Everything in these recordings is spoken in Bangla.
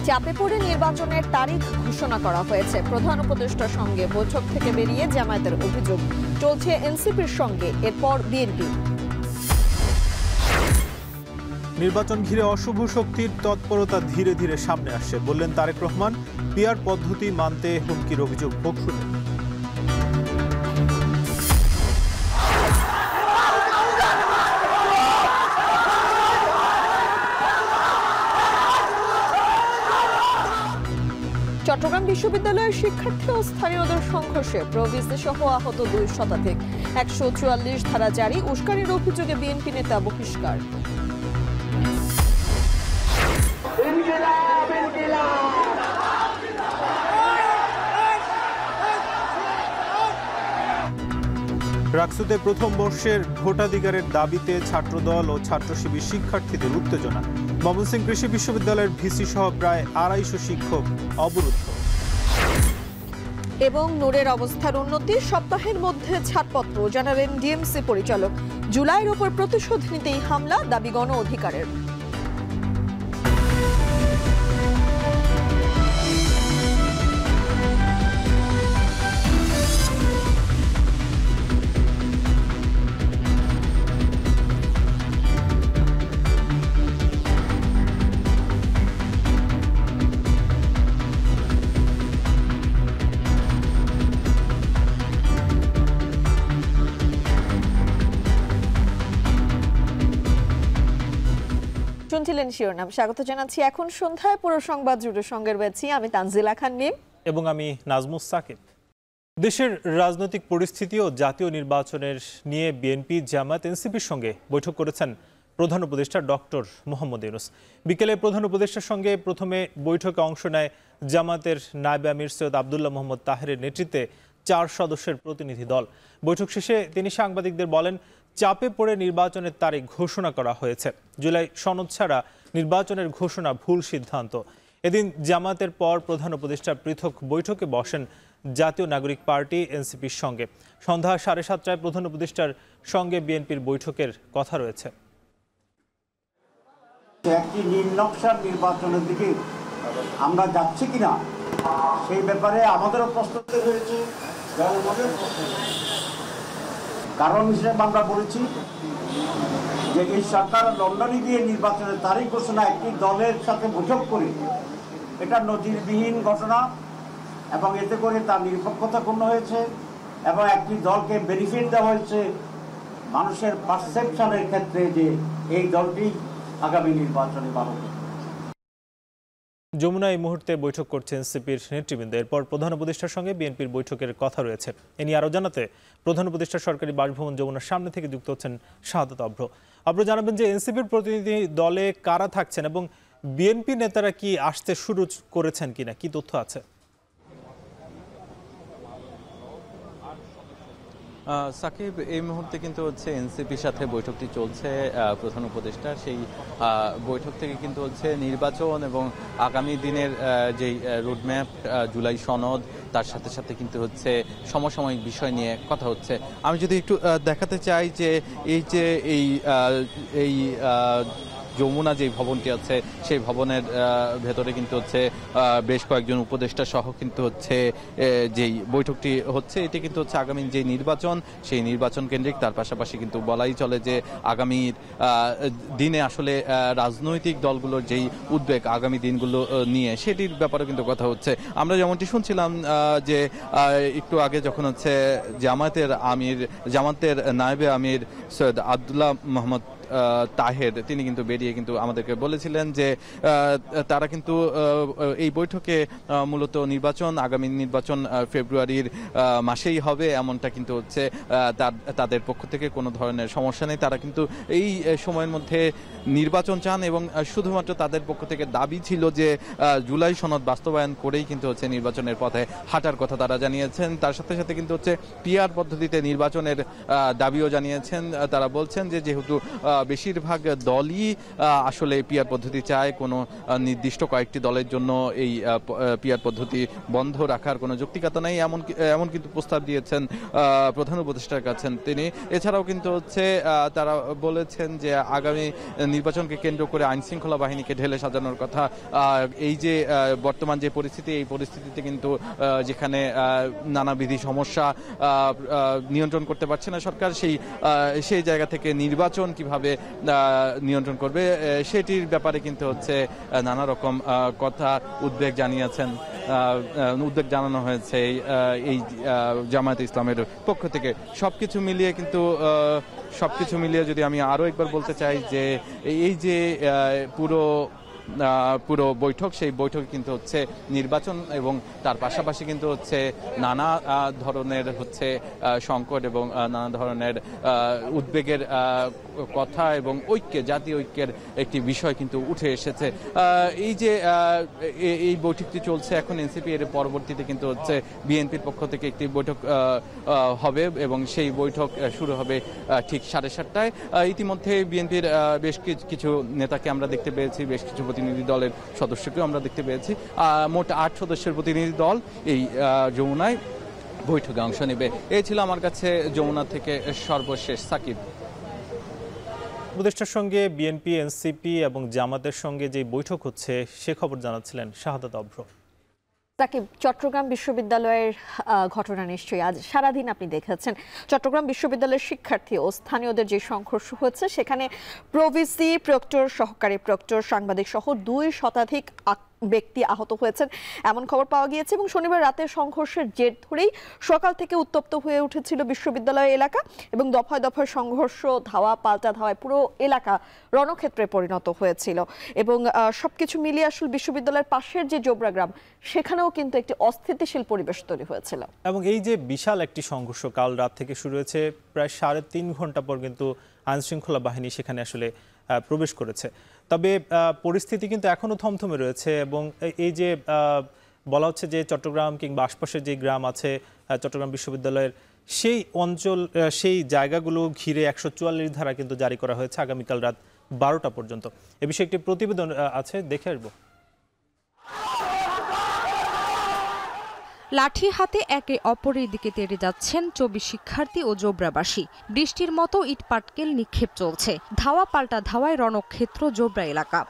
চাপে পড়ে নির্বাচনের তারিখ ঘোষণা করা হয়েছে। প্রধান উপদেষ্টার সঙ্গে বৈঠক থেকে বেরিয়ে জামায়াতের অভিযোগ চলছে এনসিপির সঙ্গে, এরপর বিএনপি। নির্বাচন ঘিরে অশুভ শক্তির তৎপরতা ধীরে ধীরে সামনে আসছে, বললেন তারেক রহমান। পিআর পদ্ধতি মানতে হুমকির অভিযোগ বকশুনে। চট্টগ্রাম বিশ্ববিদ্যালয়ের শিক্ষার্থী ও স্থানীয়দের সংঘর্ষে প্রবিসি সহ আহত 2 শতাধিক। 144 ধারা জারি, উস্কানির অভিযোগে বিএনপি নেতা বহিষ্কার। রাকসুতে প্রথম বর্ষের ভোটাধিকারের দাবিতে ছাত্রদল ও ছাত্র শিবির শিক্ষার্থীদের উত্তেজনা। ময়মনসিংহ কৃষি বিশ্ববিদ্যালয়ের ভিসি সহ প্রায় 250 শিক্ষক অবরুদ্ধ। এবং নূরের অবস্থার উন্নতি, সপ্তাহের মধ্যে ছাড়পত্র, জানালেন ডিএমসি পরিচালক। জুলাইয়ের ওপর প্রতিশোধ নিতেই হামলা, দাবি গণ অধিকারের। শুনছিলেন শিরোনাম, স্বাগত জানাচ্ছি। এখন সন্ধ্যায় পুরো সংবাদ জুড়ে সঙ্গে রয়েছি আমি তানজিলা খান মিম এবং আমি নাজমুস সাকিব। দেশের রাজনৈতিক পরিস্থিতি ও জাতীয় নির্বাচনের নিয়ে বিএনপি, জামায়াত, এনসিপির সঙ্গে বৈঠক করেছেন প্রধান উপদেষ্টা ডক্টর মোহাম্মদ ইউনূস। বিকেলে প্রধান উপদেষ্টার সঙ্গে প্রথমে বৈঠকে অংশ নেয় জামায়াতের নায়েবে আমির সৈয়দ আবদুল্লাহ মোহাম্মদ তাহেরের নেতৃত্বে 4 সদস্যের প্রতিনিধি দল। বৈঠক শেষে তিনি সাংবাদিকদের বলেন, চাপে পড়ে নির্বাচনের তারিখ ঘোষণা করা হয়েছে। জুলাই সনদ ছাড়া নির্বাচনের ঘোষণা ভুল সিদ্ধান্ত। এদিন জামায়াতের পর প্রধান উপদেষ্টা পৃথক বৈঠকে বসেন জাতীয় নাগরিক পার্টি এনসিপির সঙ্গে। সন্ধ্যা 7:30টায় প্রধান উপদেষ্টার সঙ্গে বিএনপির বৈঠকের কথা রয়েছে। একটি নির্নকশার নির্বাচনের দিকে আমরা যাচ্ছি কিনা সেই ব্যাপারে আমাদেরও প্রস্তুতি হয়েছে, জনগণের প্রস্তুতি। কারণ হিসেবে আমরা বলেছি যে এই সরকার লন্ডনে গিয়ে নির্বাচনের তারিখ ঘোষণা একটি দলের সাথে বৈঠক করে এটা নজিরবিহীন ঘটনা, এবং এতে করে তার নিরপেক্ষতাপূর্ণ হয়েছে এবং একটি দলকে বেনিফিট দেওয়া হয়েছে মানুষের পারসেপশনের ক্ষেত্রে যে এই দলটি আগামী নির্বাচনে ভালো। যমুনা এই মুহূর্তে বৈঠক করছে এনসিপির নেতৃবৃন্দ। এরপর প্রধান উপদেষ্টার সঙ্গে বিএনপির বৈঠকের কথা রয়েছে। এ নিয়ে আরও জানাতে প্রধান উপদেষ্টার সরকারি বাসভবন যমুনার সামনে থেকে যুক্ত হচ্ছেন শাহাদাত অভ্র। অভ্র, জানাবেন যে এনসিপির প্রতিনিধি দলে কারা থাকছেন এবং বিএনপি নেতারা কি আসতে শুরু করেছেন কিনা, কি তথ্য আছে? সাকিব, এই মুহূর্তে কিন্তু হচ্ছে এনসিপির সাথে বৈঠকটি চলছে প্রধান উপদেষ্টা। সেই বৈঠক থেকে কিন্তু হচ্ছে নির্বাচন এবং আগামী দিনের যেই রোডম্যাপ, জুলাই সনদ, তার সাথে সাথে কিন্তু হচ্ছে সমসাময়িক বিষয় নিয়ে কথা হচ্ছে। আমি যদি একটু দেখাতে চাই যে এই যমুনা যে ভবনটি আছে সেই ভবনের ভেতরে কিন্তু হচ্ছে বেশ কয়েকজন উপদেষ্টা সহ কিন্তু হচ্ছে যেই বৈঠকটি হচ্ছে, এটি কিন্তু হচ্ছে আগামী যে নির্বাচন সেই নির্বাচন কেন্দ্রিক। তার পাশাপাশি কিন্তু বলাই চলে যে আগামীর দিনে আসলে রাজনৈতিক দলগুলোর যেই উদ্বেগ আগামী দিনগুলো নিয়ে সেটির ব্যাপারে কিন্তু কথা হচ্ছে। আমরা যেমনটি শুনছিলাম যে একটু আগে যখন হচ্ছে জামায়াতের নায়েবে আমির সৈয়দ আবদুল্লাহ মোহাম্মদ তাহের তিনি কিন্তু বেরিয়ে কিন্তু আমাদেরকে বলেছিলেন যে তারা কিন্তু এই বৈঠকে মূলত আগামী নির্বাচন ফেব্রুয়ারির মাসেই হবে, এমনটা কিন্তু হচ্ছে তাদের পক্ষ থেকে কোনো ধরনের সমস্যা নেই। তারা কিন্তু এই সময়ের মধ্যে নির্বাচন চান এবং শুধুমাত্র তাদের পক্ষ থেকে দাবি ছিল যে জুলাই সনদ বাস্তবায়ন করেই কিন্তু হচ্ছে নির্বাচনের পথে হাঁটার কথা তারা জানিয়েছেন। তার সাথে সাথে কিন্তু হচ্ছে পিআর পদ্ধতিতে নির্বাচনের দাবিও জানিয়েছেন। তারা বলছেন যে যেহেতু বেশিরভাগ দলই আসলে পিআর পদ্ধতি চায়। কোনো নির্দিষ্ট কয়েকটি দলের জন্য এই পিআর পদ্ধতি বন্ধ রাখার কোনো যৌক্তিকতা নেই, এমন কিন্তু প্রস্তাব দিয়েছেন প্রধান উপদেষ্টার কাছে তিনি। এছাড়াও কিন্তু তারা বলেছেন যে আগামী নির্বাচনকে কেন্দ্র করে আইন শৃঙ্খলা বাহিনীকে ঢেলে সাজানোর কথা। এই যে বর্তমান যে পরিস্থিতি, এই পরিস্থিতিতে কিন্তু যেখানে নানাবিধি সমস্যা নিয়ন্ত্রণ করতে পারছে না সরকার, সেই জায়গা থেকে নির্বাচন কিভাবে নিয়ন্ত্রণ করবে সেটির ব্যাপারে কিন্তু নানা রকম কথা উদ্বেগ জানানো হয়েছে এই জামায়াতে ইসলামের পক্ষ থেকে। সবকিছু মিলিয়ে যদি আমি আরো একবার বলতে চাই যে এই যে পুরো বৈঠক, সেই বৈঠকে কিন্তু নির্বাচন এবং তার পাশাপাশি কিন্তু নানা ধরনের সংকট এবং নানা ধরনের উদ্বেগের কথা এবং জাতীয় ঐক্যের একটি বিষয় কিন্তু উঠে এসেছে। এই যে এই বৈঠকটি চলছে এখন এনসিপি, এর পরবর্তীতে কিন্তু বিএনপির পক্ষ থেকে একটি বৈঠক হবে এবং সেই বৈঠক শুরু হবে ঠিক 7:30টায়। ইতিমধ্যে বিএনপির বেশ কিছু নেতাকে আমরা দেখতে পেয়েছি, বেশ কিছু প্রতিনিধি দলের সদস্যকেও আমরা দেখতে পেয়েছি। মোট 8 সদস্যের প্রতিনিধি দল এই যমুনায় বৈঠকে অংশ নেবে। এই ছিল আমার কাছে যমুনা থেকে সর্বশেষ। সাকিব। উপদেষ্টার সঙ্গে বিএনপি, এনসিপি এবং জামাতের সঙ্গে যে বৈঠক হচ্ছে সে খবর জানাচ্ছিলেন শাহাদাত অভ্র। সাকিব, চট্টগ্রাম বিশ্ববিদ্যালয়ের ঘটনা নিশ্চয়ই আজ সারাদিন আপনি দেখেছেন। চট্টগ্রাম বিশ্ববিদ্যালয়ের শিক্ষার্থী ও স্থানীয়দের যে সংঘর্ষ হচ্ছে সেখানে প্রভিসি, প্রক্টর, সহকারী প্রক্টর, সাংবাদিক সহ 2 শতাধিক ব্যক্তি আহত হয়েছেন এমন খবর পাওয়া গিয়েছে এবং শনিবার রাতের সংঘর্ষের জের ধরেই সকাল থেকে উত্তপ্ত হয়ে উঠেছিল বিশ্ববিদ্যালয় এলাকা এবং দফায় দফায় সংঘর্ষ, ধাওয়া পাল্টা ধাওয়ায় পুরো এলাকা রণক্ষেত্রে পরিণত হয়েছিল এবং সবকিছু মিলিয়ে আসলে বিশ্ববিদ্যালয়ের পাশের যে জোবরা গ্রাম সেখানেও কিন্তু একটি অস্থিতিশীল পরিবেশ তৈরি হয়েছিল। এবং এই যে বিশাল একটি সংঘর্ষ কাল রাত থেকে শুরু হয়েছে, প্রায় 3.5 ঘন্টা পর কিন্তু আইন শৃঙ্খলা বাহিনী সেখানে আসলে প্রবেশ করেছে। তবে পরিস্থিতি কিন্তু এখনো থমথমে রয়েছে এবং এই যে বলা হচ্ছে যে চট্টগ্রাম কিংবা আশপাশের যে গ্রাম আছে চট্টগ্রাম বিশ্ববিদ্যালয়ের সেই অঞ্চল, সেই জায়গাগুলো ঘিরে 144 ধারা কিন্তু জারি করা হয়েছে আগামীকাল রাত 12টা পর্যন্ত। এ বিষয়ে একটি প্রতিবেদন আছে, দেখে আসবো। লাঠি হাতে একে অপরের দিকে তেড়ে যাচ্ছেন 24 শিক্ষার্থী ও জোবরাবাসী। বৃষ্টির মতো ইট পাটকেল নিক্ষেপ চলছে। ধাওয়া পাল্টা ধাওয়ায় রণক্ষেত্র জোবরা এলাকা।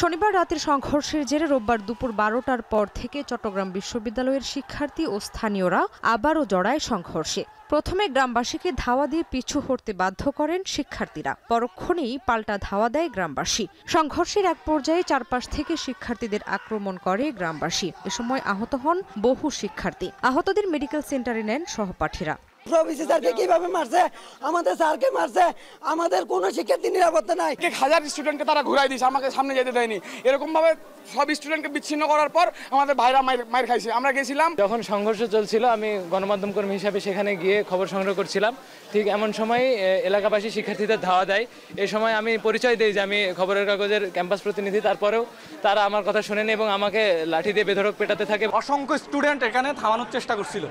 শনিবার রাতের সংঘর্ষের জেরে রোববার দুপুর 12টার পর থেকে চট্টগ্রাম বিশ্ববিদ্যালয়ের শিক্ষার্থী ও স্থানীয়রা আবারও জড়ায় সংঘর্ষে। প্রথমে গ্রামবাসীকে ধাওয়া দিয়ে পিছু হটতে বাধ্য করেন শিক্ষার্থীরা, পরক্ষণেই পাল্টা ধাওয়া দেয় গ্রামবাসী। সংঘর্ষের এক পর্যায়ে চারপাশ থেকে শিক্ষার্থীদের আক্রমণ করে গ্রামবাসী। এ সময় আহত হন বহু শিক্ষার্থী। আহতদের মেডিকেল সেন্টারে নেন সহপাঠীরা। প্রভিসি স্যারকে কিভাবে মারছে, আমাদের স্যারকে মারছে, আমাদের কোনো শিক্ষার্থী নিরাপত্তা নাই। 1000 স্টুডেন্টকে তারা ঘুরাই দিয়েছে, আমাকে সামনে যেতে দেয়নি। এরকম ভাবে সব স্টুডেন্টকে বিচ্ছিন্ন করার পর আমাদের ভাইরা মাইর খাইছে। আমরা গেছিলাম যখন সংঘর্ষ চলছিল, আমি গণমাধ্যম কর্মী হিসাবে সেখানে গিয়ে খবর সংগ্রহ করছিলাম। ঠিক এমন সময় এলাকাবাসী শিক্ষার্থীদের ধাওয়া দেয়। এই সময় আমি পরিচয় দিই যে আমি খবরের কাগজের ক্যাম্পাস প্রতিনিধি, তারপরেও তারা আমার কথা শোনেনি এবং আমাকে লাঠি দিয়ে বেধড়ক পেটাতে থাকে। অসংখ্য স্টুডেন্ট এখানে থামানোর চেষ্টা করছিল,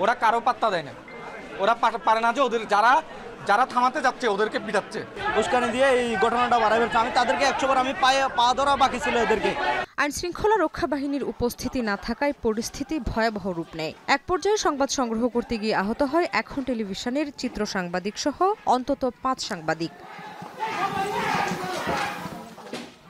ওরা কারো পাত্তা দেয় না। ওরা পারে না যে ওদের যারা থামাতে যাচ্ছে ওদেরকে পিটাচ্ছে। উস্কানি দিয়ে এই ঘটনাটা বাড়াবে। আমি তাদেরকে 100 বার আমি পা ধরা বাকি ছিল এদেরকে। আইন শৃঙ্খলা রক্ষা বাহিনীর উপস্থিতি না থাকায় পরিস্থিতি ভয়াবহ রূপ নেয়। এক পর্যায়ে সংবাদ সংগ্রহ করতে গিয়ে আহত হয় এখন টেলিভিশনের চিত্র সাংবাদিক সহ অন্তত 5 সাংবাদিক।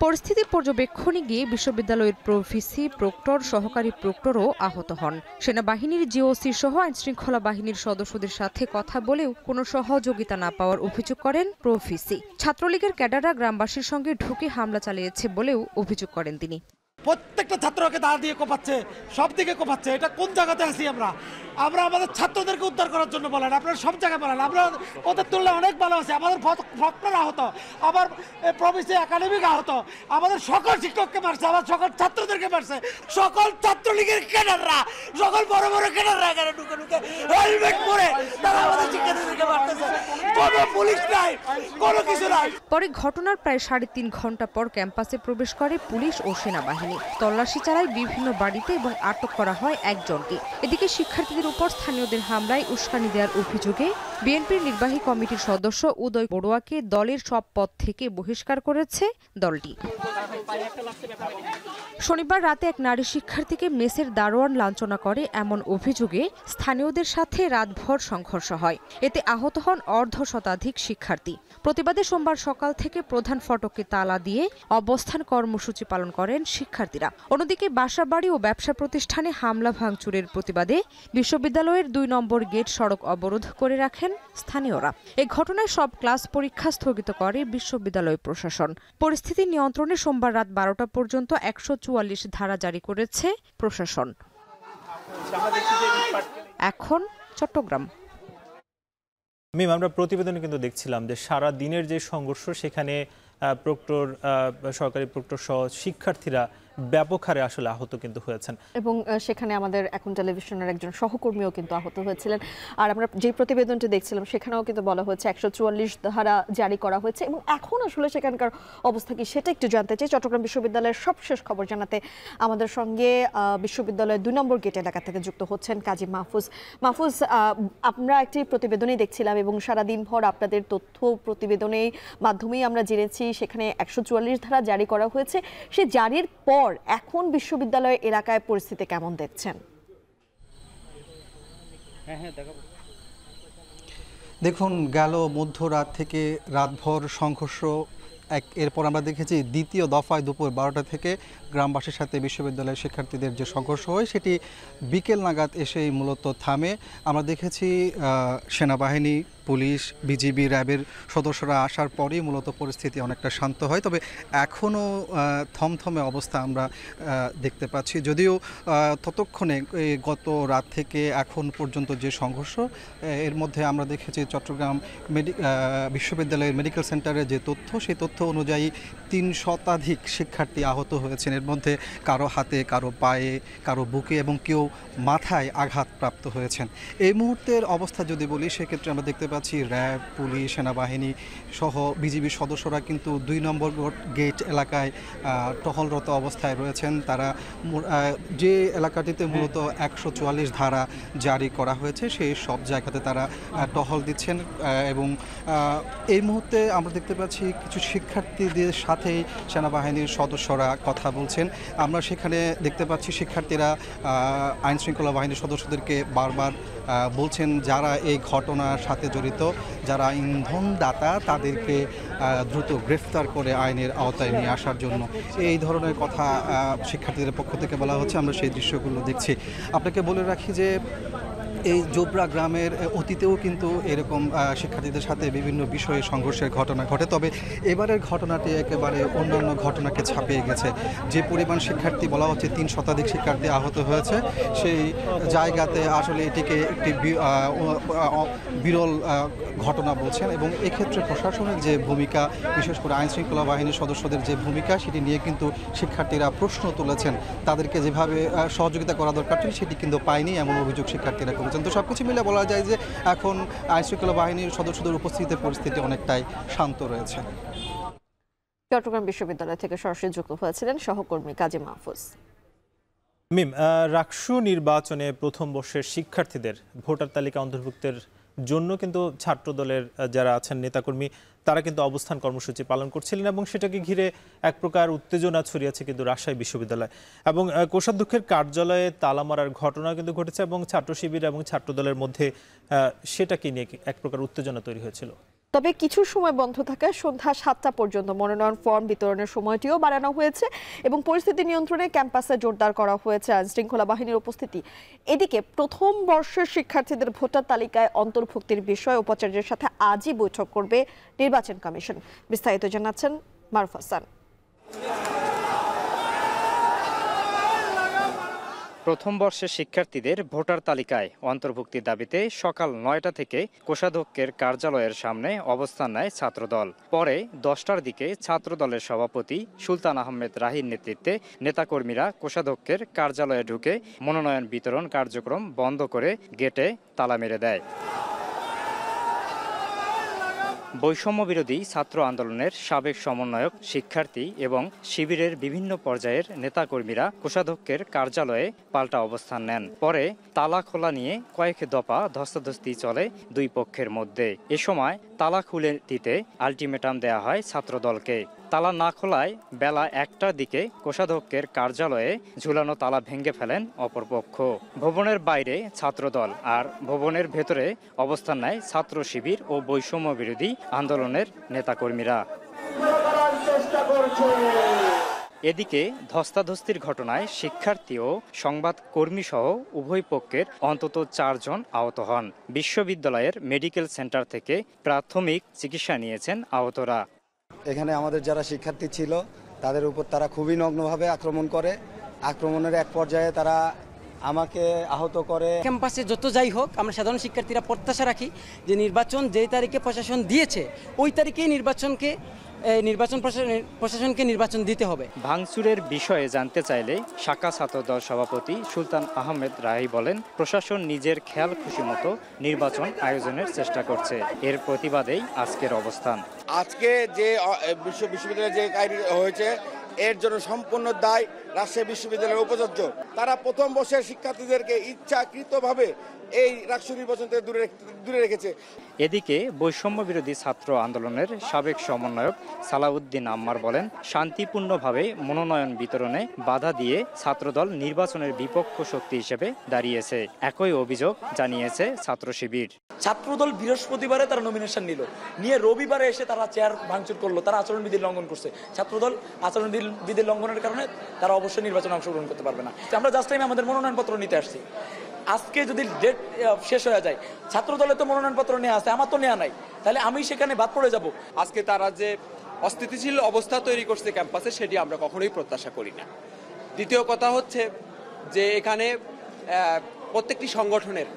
পরিস্থিতি পর্যবেক্ষণে গিয়ে বিশ্ববিদ্যালয়ের প্রভিসি, প্রক্টর, সহকারী প্রক্টরও আহত হন। সেনাবাহিনীর জিওসি সহ আইনশৃঙ্খলা বাহিনীর সদস্যদের সাথে কথা বলেও কোনো সহযোগিতা না পাওয়ার অভিযোগ করেন প্রভিসি। ছাত্রলীগের ক্যাডাররা গ্রামবাসীর সঙ্গে ঢুকে হামলা চালিয়েছে বলেও অভিযোগ করেন তিনি। প্রত্যেকটা ছাত্রকে দাঁড় দিয়ে কোপাচ্ছে, সব দিকে কোপাচ্ছে। এটা কোন জায়গাতে আছি আমরা? আমরা আমাদের ছাত্রদেরকে উদ্ধার করার জন্য বলেন, আপনারা সব জায়গায় বলেন। আমরা ওদের তুলনায় অনেক ভালো আছি। আমাদের ফটনার আহত, আবার প্রভিসি একাডেমিক আহত, আমাদের সকল শিক্ষককে মারছে, আমার সকল ছাত্রদেরকে মারছে, সকল ছাত্রলীগের ক্যাডাররা, সকল বড় বড় ক্যাডাররা এখানে ঢুকে হেলমেট পরে তারা আমাদের শিক্ষার্থীদেরকে মারতেছে। কোনো পুলিশ নাই, কোনো কিছু নাই। পরে ঘটনার প্রায় 3.5 ঘন্টা পর ক্যাম্পাসে প্রবেশ করে পুলিশ ও সেনাবাহিনী। হয়নি। তল্লাশি চালায় বিভিন্ন বাড়িতে এবং আটক করা হয় একজনকে। এদিকে শিক্ষার্থীদের উপর স্থানীয়দের হামলায় উস্কানি দেওয়ার অভিযোগে বিএনপির নির্বাহী কমিটির সদস্য উদয় বড়ুয়াকে দলের সব পদ থেকে বহিষ্কার করেছে দলটি। শনিবার রাতে এক নারী শিক্ষার্থীকে মেসের দারোয়ান লাঞ্ছনা করে এমন অভিযোগে স্থানীয়দের সাথে রাতভর সংঘর্ষ হয়। এতে আহত হন অর্ধশতাধিক শিক্ষার্থী। প্রতিবাদে সোমবার সকাল থেকে প্রধান ফটকে তালা দিয়ে অবস্থান কর্মসূচি পালন করেন শিক্ষার্থীরা। অন্যদিকে বাসাবাড়ি ও ব্যবসা প্রতিষ্ঠানে হামলা ভাঙচুরের প্রতিবাদে বিশ্ববিদ্যালয়ের ২ নম্বর গেট সড়ক অবরোধ করে রাখেন স্থানীয়রা। এ ঘটনায় সব ক্লাস পরীক্ষা স্থগিত করে বিশ্ববিদ্যালয় প্রশাসন। পরিস্থিতি নিয়ন্ত্রণে সোমবার রাত ১২টা পর্যন্ত ১৪৪ ধারা জারি করেছে প্রশাসন। এখন চট্টগ্রাম। আমরা প্রতিবেদনে কিন্তু দেখছিলাম যে সারা দিনের যে সংঘর্ষ সেখানে প্রক্টর, সরকারি প্রক্টর সহ শিক্ষার্থীরা ব্যাপক হারে আসলে আহত কিন্তু হয়েছেন এবং সেখানে আমাদের এখন টেলিভিশনের একজন সহকর্মীও কিন্তু আহত হয়েছিলেন। আর আমরা যে প্রতিবেদনটি দেখছিলাম সেখানেও কিন্তু বলা হয়েছে ১৪৪ ধারা জারি করা হয়েছে এবং এখন আসলে সেখানকার অবস্থা কি সেটা একটু জানতে চাই। চট্টগ্রাম বিশ্ববিদ্যালয়ের সবশেষ খবর জানাতে আমাদের সঙ্গে বিশ্ববিদ্যালয়ের ২ নম্বর গেট এলাকা থেকে যুক্ত হচ্ছেন কাজী মাহফুজ। মাহফুজ, আমরা একটি প্রতিবেদনেই দেখছিলাম এবং সারাদিন ভর আপনাদের তথ্য প্রতিবেদনের মাধ্যমেই আমরা জেনেছি সেখানে ১৪৪ ধারা জারি করা হয়েছে। সে জারির পর এখন বিশ্ববিদ্যালয় এলাকায় পরিস্থিতি কেমন দেখছেন? দেখুন, গেল মধ্যরাত থেকে রাতভর সংঘর্ষ। এরপর আমরা দেখেছি দ্বিতীয় দফায় দুপুর ১২টা থেকে গ্রামবাসীর সাথে বিশ্ববিদ্যালয়ের শিক্ষার্থীদের যে সংঘর্ষ হয় সেটি বিকেল নাগাদ এসেই মূলত থামে। আমরা দেখেছি সেনাবাহিনী, পুলিশ, বিজিবি, র্যাবের সদস্যরা আসার পরেই মূলত পরিস্থিতি অনেকটা শান্ত হয়। তবে এখনও থমথমে অবস্থা আমরা দেখতে পাচ্ছি। যদিও ততক্ষণে গত রাত থেকে এখন পর্যন্ত যে সংঘর্ষ, এর মধ্যে আমরা দেখেছি চট্টগ্রাম বিশ্ববিদ্যালয়ের মেডিকেল সেন্টারের যে তথ্য, সেই তথ্য অনুযায়ী ৩ শতাধিক শিক্ষার্থী আহত হয়েছেন। এর মধ্যে কারো হাতে, কারো পায়ে, কারো বুকে এবং কেউ মাথায় আঘাতপ্রাপ্ত হয়েছেন। এই মুহূর্তের অবস্থা যদি বলি সেক্ষেত্রে আমরা দেখতে পাচ্ছি র্যাব, পুলিশ, সেনাবাহিনী সহ বিজিবির সদস্যরা কিন্তু ২ নম্বর গেট এলাকায় টহলরত অবস্থায় রয়েছেন। তারা যে এলাকাটিতে মূলত ১৪৪ ধারা জারি করা হয়েছে সেই সব জায়গাতে তারা টহল দিচ্ছেন এবং এই মুহূর্তে আমরা দেখতে পাচ্ছি কিছু শিক্ষার্থীদের সাথেই সেনাবাহিনীর সদস্যরা কথা বলছেন। আমরা সেখানে দেখতে পাচ্ছি শিক্ষার্থীরা আইনশৃঙ্খলা বাহিনীর সদস্যদেরকে বারবার বলছেন যারা এই ঘটনার সাথে জড়িত, যারা ইন্ধনদাতা, তাদেরকে দ্রুত গ্রেফতার করে আইনের আওতায় নিয়ে আসার জন্য এই ধরনের কথা শিক্ষার্থীদের পক্ষ থেকে বলা হচ্ছে। আমরা সেই দৃশ্যগুলো দেখছি। আপনাকে বলে রাখি যে এই জোবরা গ্রামের অতীতেও কিন্তু এরকম শিক্ষার্থীদের সাথে বিভিন্ন বিষয়ে সংঘর্ষের ঘটনা ঘটে। তবে এবারের ঘটনাটি একেবারে অন্যান্য ঘটনাকে ছাপিয়ে গেছে। যে পরিমাণ শিক্ষার্থী বলা হচ্ছে ৩ শতাধিক শিক্ষার্থী আহত হয়েছে, সেই জায়গাতে আসলে এটিকে একটি বিরল ঘটনা বলছেন এবং এক্ষেত্রে প্রশাসনের যে ভূমিকা, বিশেষ করে আইনশৃঙ্খলা বাহিনীর সদস্যদের যে ভূমিকা, সেটি নিয়ে কিন্তু শিক্ষার্থীরা প্রশ্ন তুলেছেন। তাদেরকে যেভাবে সহযোগিতা করা দরকার ছিল সেটি কিন্তু পায়নি, এমন অভিযোগ শিক্ষার্থীরা করেছেন। তো সবকিছু মিলে বলা যায় যে এখন আইনশৃঙ্খলা বাহিনীর সদস্যদের উপস্থিতিতে পরিস্থিতি অনেকটাই শান্ত রয়েছে। চট্টগ্রাম বিশ্ববিদ্যালয় থেকে সরাসরি যুক্ত হয়েছিলেন সহকর্মী কাজী মাহফুজ। রাকসু নির্বাচনে প্রথম বর্ষের শিক্ষার্থীদের ভোটার তালিকা অন্তর্ভুক্তের জন্য কিন্তু ছাত্র দলের যারা আছেন নেতাকর্মী তারা কিন্তু অবস্থান কর্মসূচি পালন করছিলেন এবং সেটাকে ঘিরে এক প্রকার উত্তেজনা ছড়িয়েছে কিন্তু রাজশাহী বিশ্ববিদ্যালয় এবং কোষাধ্যক্ষের কার্যালয়ে তালা মারার ঘটনা কিন্তু ঘটেছে এবং ছাত্র শিবির এবং ছাত্র দলের মধ্যে সেটাকে নিয়ে এক প্রকার উত্তেজনা তৈরি হয়েছিল। তবে কিছু সময় বন্ধ থাকায় সন্ধ্যা ৭টা পর্যন্ত মনোনয়ন ফর্ম বিতরণের সময়টিও বাড়ানো হয়েছে এবং পরিস্থিতি নিয়ন্ত্রণে ক্যাম্পাসে জোরদার করা হয়েছে আইনশৃঙ্খলা বাহিনীর উপস্থিতি। এদিকে প্রথম বর্ষের শিক্ষার্থীদের ভোটার তালিকায় অন্তর্ভুক্তির বিষয়ে উপাচার্যের সাথে আজই বৈঠক করবে নির্বাচন কমিশন। বিস্তারিত জানাচ্ছেন মারুফ হাসান। প্রথম বর্ষের শিক্ষার্থীদের ভোটার তালিকায় অন্তর্ভুক্তির দাবিতে সকাল ৯টা থেকে কোষাধ্যক্ষের কার্যালয়ের সামনে অবস্থান নেয় ছাত্রদল। পরে 10টার দিকে ছাত্রদলের সভাপতি সুলতান আহমেদ রাহির নেতৃত্বে নেতাকর্মীরা কোষাধ্যক্ষের কার্যালয়ে ঢুকে মনোনয়ন বিতরণ কার্যক্রম বন্ধ করে গেটে তালা মেরে দেয়। বৈষম্য বিরোধী ছাত্র আন্দোলনের সাবেক সমন্বয়ক, শিক্ষার্থী এবং শিবিরের বিভিন্ন পর্যায়ের নেতাকর্মীরা কোষাধ্যক্ষের কার্যালয়ে পাল্টা অবস্থান নেন। পরে তালা খোলা নিয়ে কয়েক দফা ধস্তাধস্তি চলে দুই পক্ষের মধ্যে। এ সময় তালা খুলে দিতে আলটিমেটাম দেয়া হয় ছাত্রদলকে। তালা না খোলায় বেলা ১টার দিকে কোষাধ্যক্ষের কার্যালয়ে ঝুলানো তালা ভেঙে ফেলেন অপরপক্ষ। ভবনের বাইরে ছাত্রদল আর ভবনের ভেতরে অবস্থান নেয় ছাত্র শিবির ও বৈষম্য বিরোধী আন্দোলনের নেতাকর্মীরা। এদিকে ধস্তাধস্তির ঘটনায় শিক্ষার্থী ও সংবাদকর্মী সহ উভয় পক্ষের অন্তত ৪ জন আহত হন। বিশ্ববিদ্যালয়ের মেডিকেল সেন্টার থেকে প্রাথমিক চিকিৎসা নিয়েছেন আহতরা। এখানে আমাদের যারা শিক্ষার্থী ছিল তাদের উপর তারা খুবই নগ্নভাবে আক্রমণ করে। আক্রমণের এক পর্যায়ে তারা আমাকে আহত করে। ক্যাম্পাসে যত যাই হোক, আমরা সাধারণ শিক্ষার্থীরা প্রত্যাশা রাখি যে নির্বাচন যেই তারিখে প্রশাসন দিয়েছে ওই তারিখেই প্রশাসনকে নির্বাচন দিতে হবে। ভাঙচুরের বিষয়ে জানতে চাইলে শাখা ছাত্রদল সভাপতি সুলতান আহমেদ রায় বলেন, প্রশাসন নিজের খেয়াল খুশি মতো নির্বাচন আয়োজনের চেষ্টা করছে। এর প্রতিবাদেই আজকের অবস্থান। আজকে যে বিশ্ববিদ্যালয়ে যে কাহিনী হয়েছে এর জন্য সম্পূর্ণ দায় রাজশাহী বিশ্ববিদ্যালয়ের উপাচার্য। তারা প্রথম বর্ষের শিক্ষার্থীদেরকে ইচ্ছাকৃতভাবে এই রাষ্ট্র নির্বাচন থেকে দূরে রেখেছে। এদিকে বৈষম্য বিরোধী ছাত্র আন্দোলনের সাবেক সমন্বয়ক সালাউদ্দিন আম্মার বলেন, শান্তিপূর্ণভাবে মনোনয়ন বিতরণে বাধা দিয়ে ছাত্রদল নির্বাচনের বিপক্ষ শক্তি হিসেবে দাঁড়িয়েছে। একই অভিযোগ জানিয়েছে ছাত্র শিবির। ছাত্রদল বৃহস্পতিবারে তারা নমিনেশন নিয়ে রবিবারে এসে তারা চেয়ার ভাঙচুর করলো, তারা আচরণবিধি লঙ্ঘন করছে। ছাত্রদল আচরণবিধি লঙ্ঘনের কারণে তারা অবশ্যই নির্বাচনে অংশগ্রহণ করতে পারবে না। আমরা জাস্ট টাইমে আমাদের মনোনয়নপত্র নিতে আসছি। আজকে যদি ডেট শেষ হয়ে যায়, ছাত্রদলে তো মনোনয়নপত্র নিয়ে আসে, আমার তো নেওয়া নাই, তাহলে আমি সেখানে বাদ পড়ে যাব। আজকে তারা যে অস্থিতিশীল অবস্থা তৈরি করছে ক্যাম্পাসে, সেটি আমরা কখনোই প্রত্যাশা করি না। দ্বিতীয় কথা হচ্ছে যে এখানে প্রত্যেকটি সংগঠনের,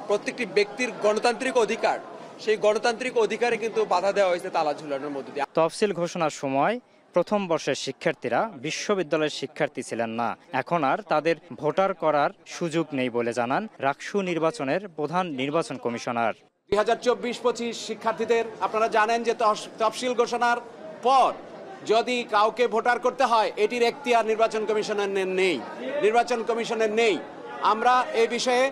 প্রত্যেকটি ব্যক্তির গণতান্ত্রিক অধিকার, সেই গণতান্ত্রিক অধিকারে কিন্তু বাধা দেওয়া হয়েছে তালা ঝুলানোর মধ্যে দিয়ে। তফসিল ঘোষণার সময় প্রথম বর্ষের শিক্ষার্থীরা বিশ্ববিদ্যালয়ের শিক্ষার্থী ছিলেন না। এখন আর তাদের ভোটার করার সুযোগ নেই বলে জানান রাকসু নির্বাচনের প্রধান নির্বাচন কমিশনার। 2024-25 শিক্ষার্থীদের আপনারা জানেন যে তফসিল ঘোষণার পর যদি কাউকে ভোটার করতে হয়, এটির এখতিয়ার নির্বাচন কমিশনের নেই। আমরা এই বিষয়ে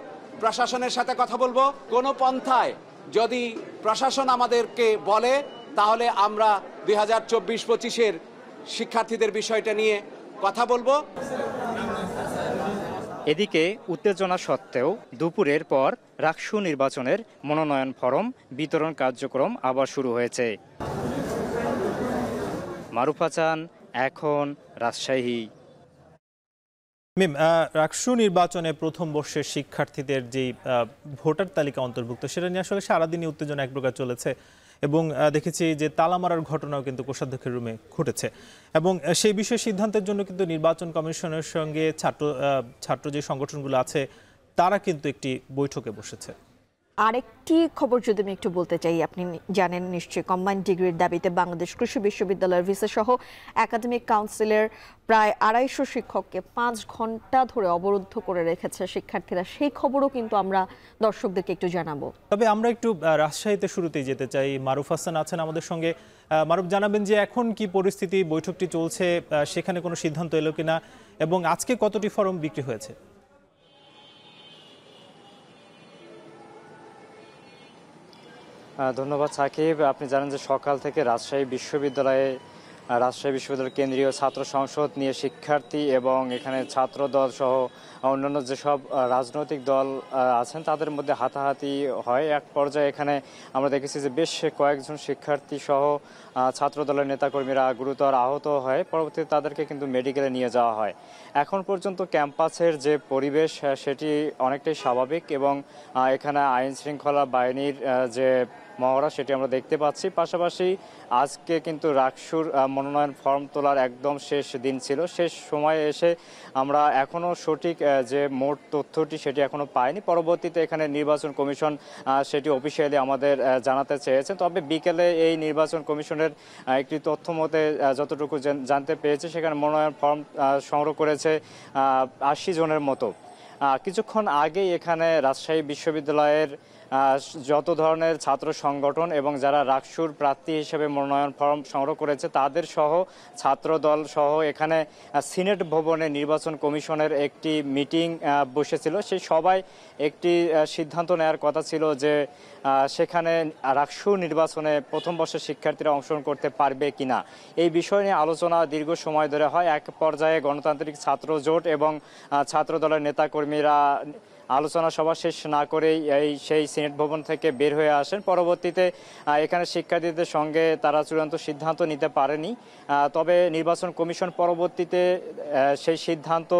প্রশাসনের সাথে কথা বলবো। কোনো পন্থায় যদি প্রশাসন আমাদেরকে বলে, তাহলে আমরা 2024-25-এর শিক্ষার্থীদের বিষয়টা নিয়ে কথা বলবো। এদিকে উত্তেজনা সত্ত্বেও দুপুরের পর রাকসু নির্বাচনের মনোনয়ন ফরম বিতরণ কার্যক্রম আবার শুরু হয়েছে। মারুফা চান, এখন, রাজশাহী। রাকসু নির্বাচনে প্রথম বর্ষের শিক্ষার্থীদের যেই ভোটার তালিকা অন্তর্ভুক্ত, সেটা নিয়ে আসলে সারাদিনই উত্তেজনা এক প্রকার চলেছে এবং দেখেছি যে তালা মারার ঘটনাও কিন্তু কোষাধ্যক্ষের রুমে ঘটেছে এবং সেই বিষয়ে সিদ্ধান্তের জন্য কিন্তু নির্বাচন কমিশনের সঙ্গে ছাত্র যে সংগঠনগুলো আছে তারা কিন্তু একটি বৈঠকে বসেছে। আরেকটি খবর যদি আমি একটু বলতে চাই, আপনি জানেন নিশ্চয়ই, কম্বাইন্ড ডিগ্রির দাবিতে বাংলাদেশ কৃষি বিশ্ববিদ্যালয়ের ভিসা সহ একাডেমিক কাউন্সিলের প্রায় 250 শিক্ষককে 5 ঘন্টা ধরে অবরুদ্ধ করে রেখেছে শিক্ষার্থীরা। সেই খবরও কিন্তু আমরা দর্শকদেরকে একটু জানাবো। তবে আমরা একটু রাজশাহীতে শুরুতেই যেতে চাই। মারুফ হাসান আছেন আমাদের সঙ্গে। মারুফ, জানাবেন যে এখন কি পরিস্থিতি, বৈঠকটি চলছে, সেখানে কোনো সিদ্ধান্ত এলো কিনা এবং আজকে কতটি ফর্ম বিক্রি হয়েছে? ধন্যবাদ সাকিব। আপনি জানেন যে সকাল থেকে রাজশাহী বিশ্ববিদ্যালয়ের কেন্দ্রীয় ছাত্র সংসদ নিয়ে শিক্ষার্থী এবং এখানে ছাত্র দল সহ অন্যান্য যেসব রাজনৈতিক দল আছেন তাদের মধ্যে হাতাহাতি হয়। এক পর্যায়ে এখানে আমরা দেখেছি যে বেশ কয়েকজন শিক্ষার্থী সহ ছাত্র দলের নেতাকর্মীরা গুরুতর আহত হয়। পরবর্তীতে তাদেরকে কিন্তু মেডিকেলে নিয়ে যাওয়া হয়। এখন পর্যন্ত ক্যাম্পাসের যে পরিবেশ সেটি অনেকটাই স্বাভাবিক এবং এখানে আইন শৃঙ্খলা বাহিনীর যে মহড়া সেটি আমরা দেখতে পাচ্ছি। পাশাপাশি আজকে কিন্তু রাকসুর মনোনয়ন ফর্ম তোলার একদম শেষ দিন ছিল। শেষ সময়ে এসে আমরা এখনও সঠিক যে মোট তথ্যটি সেটি এখনও পাইনি। পরবর্তীতে এখানে নির্বাচন কমিশন সেটি অফিসিয়ালি আমাদের জানাতে চেয়েছে। তবে বিকেলে এই নির্বাচন কমিশনের একটি তথ্য মতে যতটুকু জানতে পেরেছে, সেখানে মনোনয়ন ফর্ম সংগ্রহ করেছে 80 জনের মতো। কিছুক্ষণ আগেই এখানে রাজশাহী বিশ্ববিদ্যালয়ের যত ধরনের ছাত্র সংগঠন এবং যারা রাকসুর প্রার্থী হিসেবে মনোনয়ন ফর্ম সংগ্রহ করেছে তাদের সহ ছাত্রদল সহ এখানে সিনেট ভবনে নির্বাচন কমিশনের একটি মিটিং বসেছিল। সেই সবাই একটি সিদ্ধান্ত নেওয়ার কথা ছিল যে সেখানে রাকসু নির্বাচনে প্রথম বর্ষের শিক্ষার্থীরা অংশগ্রহণ করতে পারবে কিনা এই বিষয় নিয়ে আলোচনা দীর্ঘ সময় ধরে হয়। এক পর্যায়ে গণতান্ত্রিক ছাত্র জোট এবং ছাত্র দলের নেতাকর্মীরা আলোচনা সভা শেষ না করেই সেই সিনেট ভবন থেকে বের হয়ে আসেন। পরবর্তীতে এখানে শিক্ষার্থীদের সঙ্গে তারা চূড়ান্ত সিদ্ধান্ত নিতে পারেনি, তবে নির্বাচন কমিশন পরবর্তীতে সেই সিদ্ধান্ত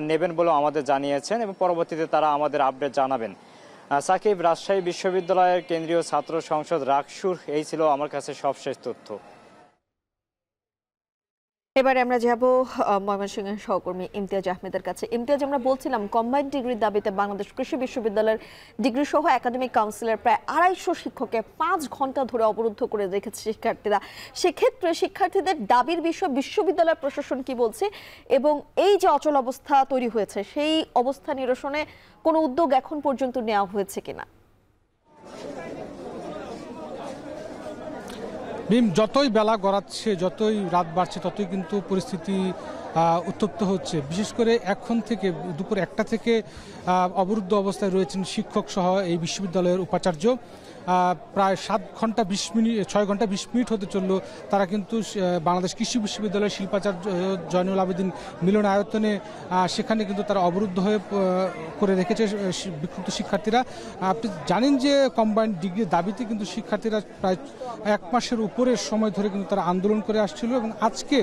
নেবেন বলেও আমাদের জানিয়েছেন এবং পরবর্তীতে তারা আমাদের আপডেট জানাবেন। সাকিব, রাজশাহী বিশ্ববিদ্যালয়ের কেন্দ্রীয় ছাত্র সংসদ রাকসুর এই ছিল আমার কাছে সবশেষ তথ্য। এবারে আমরা যাব ময়মনসিংহের সহকর্মী ইমতিয়াজ আহমেদের কাছে। ইমতিয়াজ, আমরা বলছিলাম কম্বাইন্ড ডিগ্রির দাবিতে বাংলাদেশ কৃষি বিশ্ববিদ্যালয়ের ডিগ্রি সহ একাডেমিক কাউন্সিলের প্রায় 250 শিক্ষককে 5 ঘন্টা ধরে অবরুদ্ধ করে রেখেছে শিক্ষার্থীরা। সেক্ষেত্রে শিক্ষার্থীদের দাবির বিষয়ে বিশ্ববিদ্যালয় প্রশাসন কি বলছে এবং এই যে অচল অবস্থা তৈরি হয়েছে সেই অবস্থা নিরসনে কোনো উদ্যোগ এখন পর্যন্ত নেওয়া হয়েছে কিনা? যতই বেলা গড়াচ্ছে, যতই রাত বাড়ছে, ততই কিন্তু পরিস্থিতি উত্তপ্ত হচ্ছে। বিশেষ করে এখন থেকে দুপুর 1টা থেকে অবরুদ্ধ অবস্থায় রয়েছেন শিক্ষক সহ এই বিশ্ববিদ্যালয়ের উপাচার্য। প্রায় 6 ঘন্টা 20 মিনিট হতে চলল তারা কিন্তু বাংলাদেশ কৃষি বিশ্ববিদ্যালয়ের শিল্পাচার্য জয়নুল আবেদিন মিলনায়তনে সেখানে কিন্তু তারা অবরুদ্ধ হয়ে করে রেখেছে বিক্ষুব্ধ শিক্ষার্থীরা। আপনি জানেন যে কম্বাইন্ড ডিগ্রির দাবিতে কিন্তু শিক্ষার্থীরা প্রায় 1 মাসের উপরের সময় ধরে কিন্তু তারা আন্দোলন করে আসছিল এবং আজকে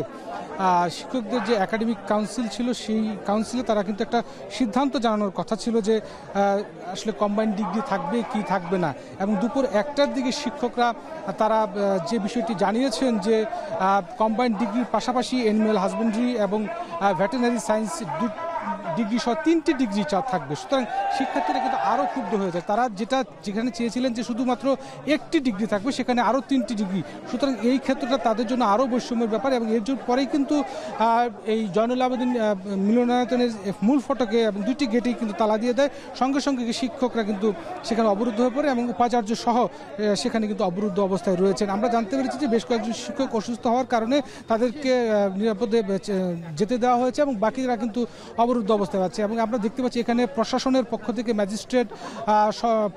শিক্ষকদের যে একাডেমিক কাউন্সিল ছিল সেই কাউন্সিলে তারা কিন্তু একটা সিদ্ধান্ত জানানোর কথা ছিল যে আসলে কম্বাইন্ড ডিগ্রি থাকবে কি থাকবে না। এবং দুপুর 1টার দিকে শিক্ষকরা তারা যে বিষয়টি জানিয়েছেন যে কম্বাইন্ড ডিগ্রির পাশাপাশি অ্যানিম্যাল হাজবেন্ডারি এবং ভেটেরিনারি সায়েন্স ডিগ্রি সহ 3টি ডিগ্রি থাকবে। সুতরাং শিক্ষার্থীরা কিন্তু আরও ক্ষুব্ধ হয়ে যায়। তারা যেখানে চেয়েছিলেন যে শুধুমাত্র 1টি ডিগ্রি থাকবে সেখানে আরও 3টি ডিগ্রি। সুতরাং এই ক্ষেত্রটা তাদের জন্য আরও বৈষম্যের ব্যাপার এবং এর পরেই কিন্তু এই জয়নুল আবেদিন মিলনায়তনের মূল ফটকে এবং 2টি গেটেই কিন্তু তালা দিয়ে দেয়। সঙ্গে সঙ্গে শিক্ষকরা কিন্তু সেখানে অবরুদ্ধ হয়ে পড়ে এবং উপাচার্য সহ সেখানে কিন্তু অবরুদ্ধ অবস্থায় রয়েছেন। আমরা জানতে পেরেছি যে বেশ কয়েকজন শিক্ষক অসুস্থ হওয়ার কারণে তাদেরকে নিরাপদে যেতে দেওয়া হয়েছে এবং বাকিরা কিন্তু অবরুদ্ধ অবস্থায় আছে। এবং আমরা দেখতে পাচ্ছি এখানে প্রশাসনের পক্ষ থেকে ম্যাজিস্ট্রেট,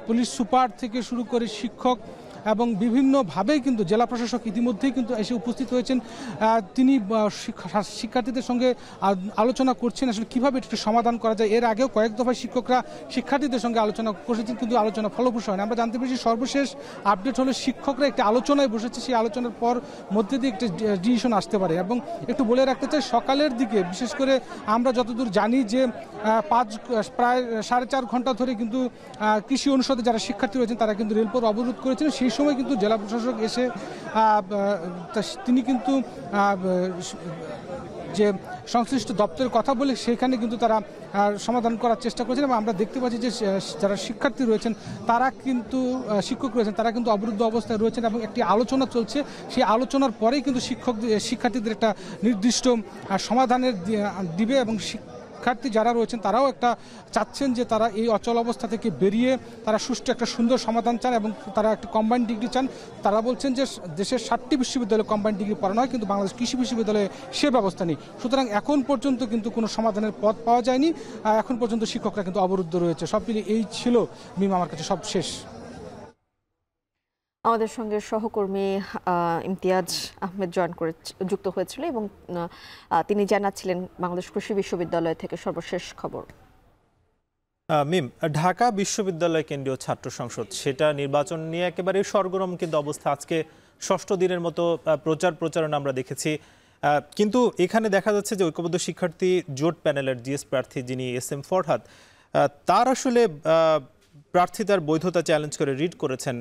পুলিশ সুপার থেকে শুরু করে শিক্ষক এবং বিভিন্নভাবেই কিন্তু জেলা প্রশাসক ইতিমধ্যেই কিন্তু এসে উপস্থিত হয়েছেন। তিনি শিক্ষার্থীদের সঙ্গে আলোচনা করছেন আসলে কীভাবে এটি সমাধান করা যায়। এর আগেও কয়েক দফায় শিক্ষকরা শিক্ষার্থীদের সঙ্গে আলোচনা করেছেন কিন্তু আলোচনা ফলপ্রসূ হয়নি। আমরা জানতে পেরেছি সর্বশেষ আপডেট হলো শিক্ষকরা একটি আলোচনায় বসেছে, সেই আলোচনার পর মধ্যে দিয়ে একটি ডিসিশন আসতে পারে। এবং একটু বলে রাখতে চাই সকালের দিকে বিশেষ করে আমরা যতদূর জানি যে প্রায় 4.5 ঘন্টা ধরে কিন্তু কৃষি অনুষদে যারা শিক্ষার্থী রয়েছেন তারা কিন্তু রেলপথ অবরোধ করেছেন। সেই সময় কিন্তু জেলা প্রশাসক এসে তিনি কিন্তু যে সংশ্লিষ্ট দপ্তরের কথা বলে সেখানে কিন্তু তারা সমাধান করার চেষ্টা করেছেন। এবং আমরা দেখতে পাচ্ছি যে যারা শিক্ষার্থী রয়েছেন তারা কিন্তু শিক্ষক রয়েছেন তারা কিন্তু অবরুদ্ধ অবস্থায় রয়েছেন এবং একটি আলোচনা চলছে। সেই আলোচনার পরেই কিন্তু শিক্ষার্থীদের একটা নির্দিষ্ট সমাধানের দিবে এবং শিক্ষার্থী যারা রয়েছেন তারাও একটা চাচ্ছেন যে তারা এই অচল অবস্থা থেকে বেরিয়ে তারা সুষ্ঠু একটা সুন্দর সমাধান চান এবং তারা একটা কম্বাইন্ড ডিগ্রি চান। তারা বলছেন যে দেশের 7টি বিশ্ববিদ্যালয়ে কম্বাইন্ড ডিগ্রি পড়ানো হয় কিন্তু বাংলাদেশ কৃষি বিশ্ববিদ্যালয়ে সে ব্যবস্থা নেই। সুতরাং এখন পর্যন্ত কিন্তু কোনো সমাধানের পথ পাওয়া যায়নি। এখন পর্যন্ত শিক্ষকরা কিন্তু অবরুদ্ধ রয়েছে। সব মিলিয়ে এই ছিল মিম আমার কাছে সব শেষ। আমাদের সঙ্গে সহকর্মী ইমতিয়াজ আহমেদ যুক্ত হয়েছিল এবং তিনি জানাচ্ছিলেন বাংলাদেশ কৃষি বিশ্ববিদ্যালয় থেকে সর্বশেষ খবর। মিম, ঢাকা বিশ্ববিদ্যালয় কেন্দ্রীয় ছাত্র সংসদ সেটা নির্বাচন নিয়ে একেবারে সরগরম কিন্তু অবস্থা। আজকে 6ষ্ঠ দিনের মতো প্রচারণা আমরা দেখেছি, কিন্তু এখানে দেখা যাচ্ছে যে ঐক্যবদ্ধ শিক্ষার্থী জোট প্যানেলের জিএস প্রার্থী যিনি SM ফরহাদ তার আসলে প্রার্থিতার বৈধতা চ্যালেঞ্জ করে রিট করেছেন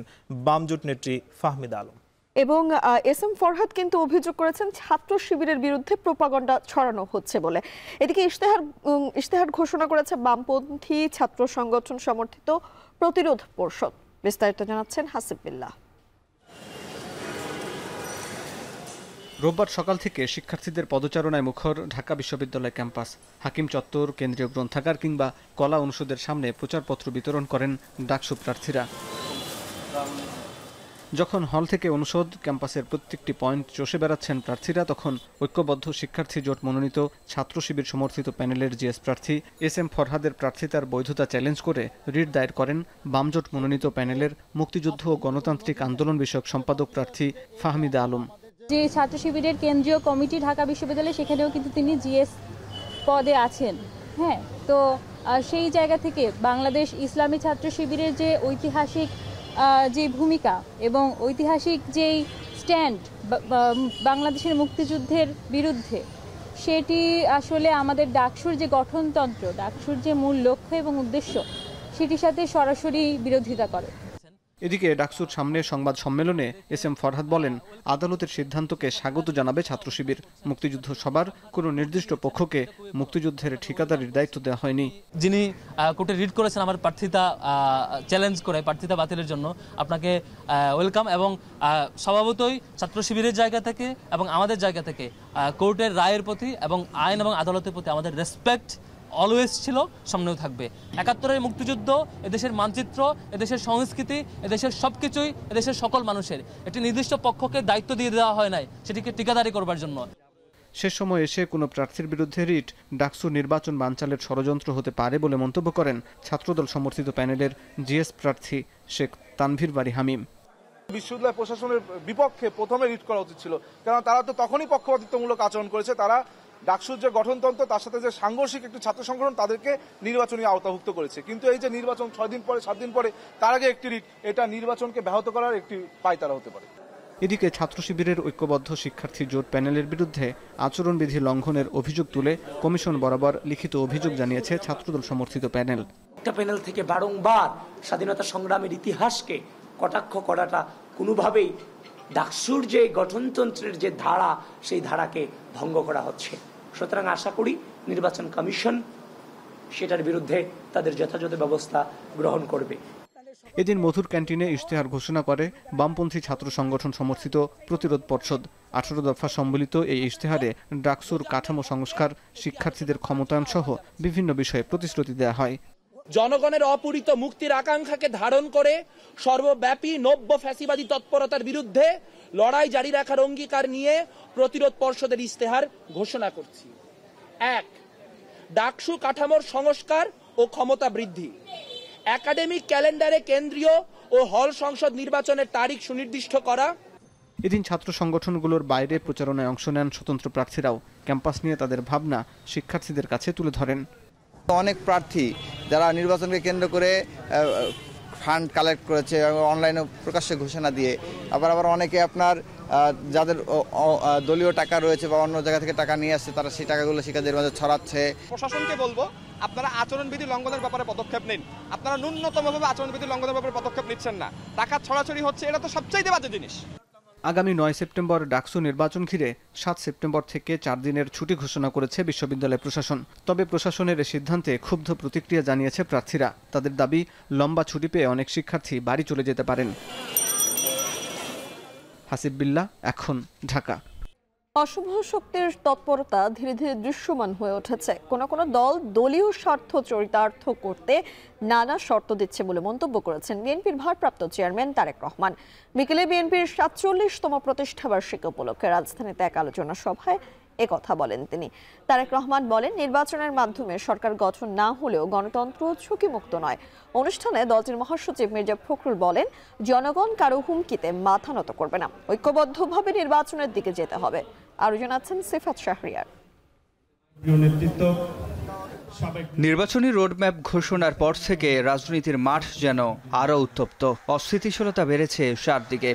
বাম জোট নেত্রী ফাহমিদা আলম। এবং SM ফরহাদ কিন্তু অভিযোগ করেছেন ছাত্র শিবিরের বিরুদ্ধে প্রোপাগান্ডা ছড়ানো হচ্ছে বলে। এদিকে ইশতেহার ঘোষণা করেছে বামপন্থী ছাত্র সংগঠন সমর্থিত প্রতিরোধ পরিষদ। বিস্তারিত জানাচ্ছেন হাসিব বিল্লাহ। রোববার সকাল থেকে শিক্ষার্থীদের পদচারণায় মুখর ঢাকা বিশ্ববিদ্যালয় ক্যাম্পাস। হাকিম চত্বর, কেন্দ্রীয় গ্রন্থাগার কিংবা কলা অনুষদের সামনে প্রচারপত্র বিতরণ করেন ডাকসু প্রার্থীরা। যখন হল থেকে অনুষদ, ক্যাম্পাসের প্রত্যেকটি পয়েন্ট চষে বেড়াচ্ছেন প্রার্থীরা, তখন ঐক্যবদ্ধ শিক্ষার্থী জোট মনোনীত ছাত্র শিবির সমর্থিত প্যানেলের জিএস প্রার্থী SM ফরহাদের প্রার্থিতার বৈধতা চ্যালেঞ্জ করে রিট দায়ের করেন বামজোট মনোনীত প্যানেলের মুক্তিযুদ্ধ ও গণতান্ত্রিক আন্দোলন বিষয়ক সম্পাদক প্রার্থী ফাহমিদা আলম। যে ছাত্র শিবিরের কেন্দ্রীয় কমিটি ঢাকা বিশ্ববিদ্যালয়, সেখানেও কিন্তু তিনি জিএস পদে আছেন। হ্যাঁ, তো সেই জায়গা থেকে বাংলাদেশ ইসলামী ছাত্র শিবিরের যে ঐতিহাসিক যে ভূমিকা এবং ঐতিহাসিক যেই স্ট্যান্ড বাংলাদেশের মুক্তিযুদ্ধের বিরুদ্ধে, সেটি আসলে আমাদের ডাকসুর যে গঠনতন্ত্র, ডাকসুর যে মূল লক্ষ্য এবং উদ্দেশ্য, সেটির সাথে সরাসরি বিরোধিতা করে। এদিকে ডাকসুর সামনে সংবাদ সম্মেলনে SM ফরহাদ বলেন, আদালতের সিদ্ধান্তকে স্বাগত জানাবে ছাত্র শিবির। মুক্তিযুদ্ধ সবার, কোনো নির্দিষ্ট পক্ষকে মুক্তিযুদ্ধের ঠিকাদারির দায়িত্ব দেওয়া হয়নি। যিনি কোর্টে রিট করেছেন আমার প্রার্থিতা চ্যালেঞ্জ করে প্রার্থিতা বাতিলের জন্য, আপনাকে ওয়েলকাম। এবং স্বভাবতই ছাত্র শিবিরের জায়গা থেকে এবং আমাদের জায়গা থেকে কোর্টের রায়ের প্রতি এবং আইন এবং আদালতের প্রতি আমাদের রেসপেক্ট অলওয়েজ ছিল, সামনেও থাকবে। ৭১-এর মুক্তিযুদ্ধ এদেশের মানচিত্র, এদেশের সংস্কৃতি, এদেশের সবকিছুই এদেশের সকল মানুষের। একটি নির্দিষ্ট পক্ষকে দায়িত্ব দিয়ে দেওয়া হয় নাই সেটিকে ঠিকাদারি করবার জন্য। শেষ সময় এসে কোনো প্রার্থীর বিরুদ্ধে রিট ডাকসু নির্বাচন বানচালের ষড়যন্ত্র হতে পারে বলে মন্তব্য করেন ছাত্রদল সমর্থিত প্যানেলের জিএস প্রার্থী শেখ তানভীর বারী হামিম। বিশ্ববিদ্যালয় প্রশাসনের বিপক্ষে প্রথমে রিট করা উচিত ছিল, কারণ তারা তো তখনই পক্ষপাতিত্বমূলক আচরণ করেছে। তারা ডাকসুর যে গঠনতন্ত্র, তার সাথে যে সাংঘর্ষিক একটি ছাত্র সংগঠন, তাদেরকে নির্বাচনী আওতাভুক্ত করেছে। কিন্তু এই যে নির্বাচন 6 দিন পরে, 7 দিন পরে, তার আগে একটি রিট, এটা নির্বাচনকে ব্যাহত করার একটি পায়তারা হতে পারে। এদিকে ছাত্র শিবিরের ঐক্যবদ্ধ শিক্ষার্থী জোট প্যানেলের বিরুদ্ধে আচরণবিধি লঙ্ঘনের অভিযোগ তুলে কমিশন বরাবর লিখিত অভিযোগ জানিয়েছে ছাত্রদল সমর্থিত প্যানেল। একটা প্যানেল থেকে বারংবার স্বাধীনতা সংগ্রামের ইতিহাসকে কটাক্ষ করাটা কোনোভাবেই ডাকসুর যে গঠনতন্ত্রের যে ধারা, সেই ধারাকে ভঙ্গ করা হচ্ছে। সুতরাং আশা করি নির্বাচন কমিশন সেটার বিরুদ্ধে তাদের যথাযথ ব্যবস্থা গ্রহণ করবে। এদিন মধুর ক্যান্টিনে ইশতেহার ঘোষণা করে বামপন্থী ছাত্র সংগঠন সমর্থিত প্রতিরোধ পর্ষদ। 18 দফা সম্বলিত এই ইশতেহারে ডাকসুর কাঠামো সংস্কার, শিক্ষার্থীদের ক্ষমতায়ন সহ বিভিন্ন বিষয়ে প্রতিশ্রুতি দেওয়া হয়। জনগণের অপূরিত মুক্তির আকাঙ্ক্ষাকে ধারণ করে সর্বব্যাপী নব্য ফ্যাসিবাদী তৎপরতার বিরুদ্ধে লড়াই জারি রাখার অঙ্গীকার নিয়ে প্রতিরোধ পর্ষদের ইশতেহার ঘোষণা করছি। 1. ডাকসু কাঠামোর সংস্কার ও ক্ষমতা বৃদ্ধি। একাডেমিক ক্যালেন্ডারে কেন্দ্রীয় ও হল সংসদ নির্বাচনের তারিখ সুনির্দিষ্ট করা। এদিন ছাত্র সংগঠনগুলোর বাইরে প্রচারণায় অংশ নেন স্বতন্ত্র প্রার্থীরাও। ক্যাম্পাস নিয়ে তাদের ভাবনা শিক্ষার্থীদের কাছে তুলে ধরেন। অনেক প্রার্থী যারা নির্বাচনকে কেন্দ্র করে ফান্ড কালেক্ট করেছে অনলাইনে প্রকাশ্যে ঘোষণা দিয়ে, আবার অনেকে আপনার যাদের দলীয় টাকা রয়েছে বা অন্য জায়গা থেকে টাকা নিয়ে আসছে, তারা সেই টাকাগুলো শিক্ষার্থীদের মাঝে ছড়াচ্ছে। প্রশাসনকে বলবো, আপনারা আচরণবিধি লঙ্ঘনের ব্যাপারে পদক্ষেপ নিন। আপনারা ন্যূনতমভাবে আচরণবিধি লঙ্ঘনের ব্যাপারে পদক্ষেপ নিচ্ছেন না, টাকা ছড়াছড়ি হচ্ছে, এটা তো সবচাইতে বাজে জিনিস। আগামী 9 সেপ্টেম্বর ডাকসু নির্বাচন ঘিরে 7 সেপ্টেম্বর থেকে 4 দিনের ছুটি ঘোষণা করেছে বিশ্ববিদ্যালয় প্রশাসন। তবে প্রশাসনের এই সিদ্ধান্তে ক্ষুব্ধ প্রতিক্রিয়া জানিয়েছে প্রার্থীরা। তাদের দাবি, লম্বা ছুটি পেয়ে অনেক শিক্ষার্থী বাড়ি চলে যেতে পারেন। হাসিব বিল্লাহ, এখন, ঢাকা। অশুভ শক্তির তৎপরতা ধীরে ধীরে দৃশ্যমান হয়ে উঠেছে। কোনো কোনো দল দলীয় স্বার্থ চরিতার্থ করতে নানা শর্ত দিচ্ছে বলে মন্তব্য করেছেন বিএনপির ভারপ্রাপ্ত চেয়ারম্যান তারেক রহমান। বিকেলে বিএনপির 47তম প্রতিষ্ঠাবার্ষিকী উপলক্ষে রাজধানীতে এক আলোচনা সভায় একথা বলেন তিনি। তারেক রহমান বলেন, নির্বাচনের মাধ্যমে সরকার গঠন না হলেও গণতন্ত্র ঝুঁকিমুক্ত নয়। অনুষ্ঠানে দলটির মহাসচিব মির্জা ফখরুল বলেন, জনগণ কারো হুমকিতে মাথা নত করবে না, ঐক্যবদ্ধভাবে নির্বাচনের দিকে যেতে হবে। আরো জানাচ্ছেন সিফাত শাহরিয়ার। নির্বাচনী রোডম্যাপ ঘোষণার পর থেকে রাজনীতির মাঠ যেন আরো উত্তপ্ত। অস্থিতিশীলতা বেড়েছে চারদিকে।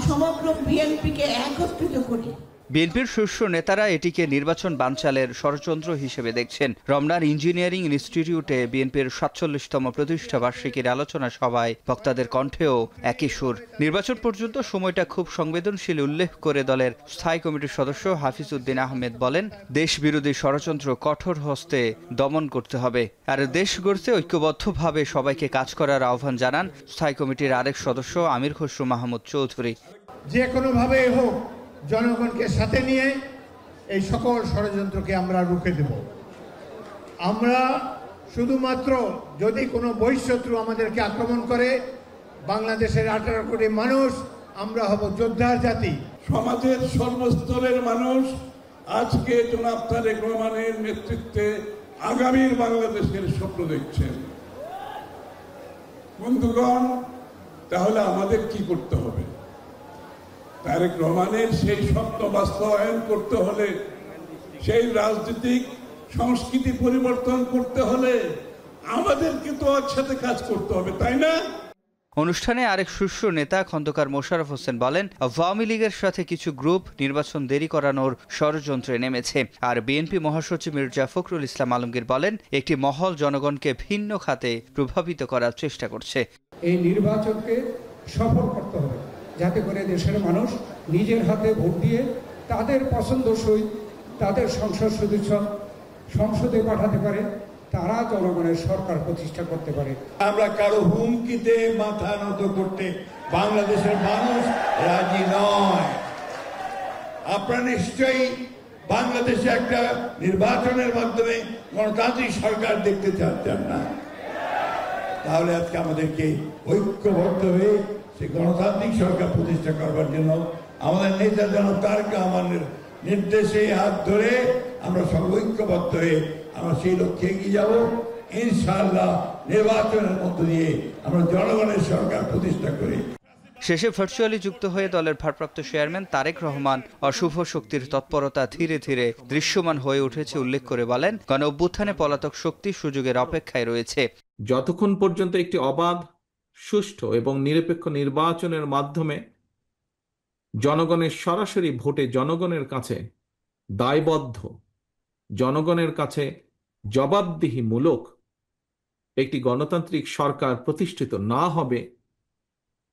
সমগ্র বিএনপিকে একত্রিত করি। বিএনপির শীর্ষ নেতারা এটিকে নির্বাচন বানচালের ষড়যন্ত্র হিসেবে দেখছেন। রমনার ইঞ্জিনিয়ারিং ইনস্টিটিউটে বিএনপির 47তম প্রতিষ্ঠাবার্ষিকীর আলোচনা সভায় বক্তাদের কণ্ঠেও একই সুর। নির্বাচন পর্যন্ত সময়টা খুব সংবেদনশীল উল্লেখ করে দলের স্থায়ী কমিটির সদস্য হাফিজ উদ্দিন আহমেদ বলেন, দেশ বিরোধী ষড়যন্ত্র কঠোর হস্তে দমন করতে হবে, আর দেশ গড়তে ঐক্যবদ্ধভাবে সবাইকে কাজ করার আহ্বান জানান স্থায়ী কমিটির আরেক সদস্য আমির খসরু মাহমুদ চৌধুরী। যে কোনোভাবে হোক জনগণকে সাথে নিয়ে এই সকল ষড়যন্ত্রকে আমরা রুখে দেব। আমরা শুধুমাত্র যদি কোনো বহিঃশত্রু আমাদেরকে আক্রমণ করে, বাংলাদেশের 18 কোটি মানুষ আমরা হব যোদ্ধার জাতি। সমাজের সর্বস্তরের মানুষ আজকে জনাব তারেক রহমানের নেতৃত্বে আগামীর বাংলাদেশের স্বপ্ন দেখছেন। বন্ধুগণ, তাহলে আমাদের কি করতে হবে? তারেক রহমানের সেই স্বপ্ন বাস্তবায়ন করতে হলে, সেই রাজনৈতিক সংস্কৃতি পরিবর্তন করতে হলে আমাদেরকে তো একসাথে কাজ করতে হবে, তাই না? অনুষ্ঠানে আরেক শীর্ষ নেতা খন্দকার মোশাররফ হোসেন বলেন, আওয়ামী লীগের সাথে কিছু গ্রুপ নির্বাচন দেরি করানোর ষড়যন্ত্রে নেমেছে। আর বিএনপি মহাসচিব মির্জা ফখরুল ইসলাম আলমগীর বলেন, একটি মহল জনগণকে ভিন্ন খাতে প্রভাবিত করার চেষ্টা করছে। এই নির্বাচনকে সফল করতে হবে, যাতে করে দেশের মানুষ নিজের হাতে ভোট দিয়ে তাদের পছন্দসই তাদের সংসদ সদস্য সংসদে পাঠাতে পারে, তারা জনগণের সরকার প্রতিষ্ঠা করতে পারে। আমরা কারো হুমকিতে মাথা নত করতে বাংলাদেশের মানুষ রাজি নয়। আপনারা নিশ্চয়ই বাংলাদেশে একটা নির্বাচনের মাধ্যমে গণতান্ত্রিক সরকার দেখতে চাচ্ছেন না। তাহলে আজকে আমাদেরকে ঐক্যবদ্ধ হয়ে সেই গণতান্ত্রিক সরকার প্রতিষ্ঠা করবার জন্য আমাদের নেতা জনাব তারেক রহমানের নির্দেশে হাত ধরে আমরা সব ঐক্যবদ্ধ হয়ে আমরা সেই লক্ষ্যে এগিয়ে যাব। ইনশাআল্লাহ নির্বাচনের মধ্য দিয়ে আমরা জনগণের সরকার প্রতিষ্ঠা করি। শেষে ভার্চুয়ালি যুক্ত হয়ে দলের ভারপ্রাপ্ত চেয়ারম্যান তারেক রহমান অশুভ শক্তির তৎপরতা ধীরে ধীরে দৃশ্যমান হয়ে উঠেছে উল্লেখ করে বলেন, গণ অভ্যুত্থানে পলাতক শক্তি সুযোগের অপেক্ষায় রয়েছে। যতক্ষণ পর্যন্ত একটি অবাধ, সুষ্ঠু এবং নিরপেক্ষ নির্বাচনের মাধ্যমে জনগণের সরাসরি ভোটে জনগণের কাছে দায়বদ্ধ, জনগণের কাছে জবাবদিহিমূলক একটি গণতান্ত্রিক সরকার প্রতিষ্ঠিত না হবে,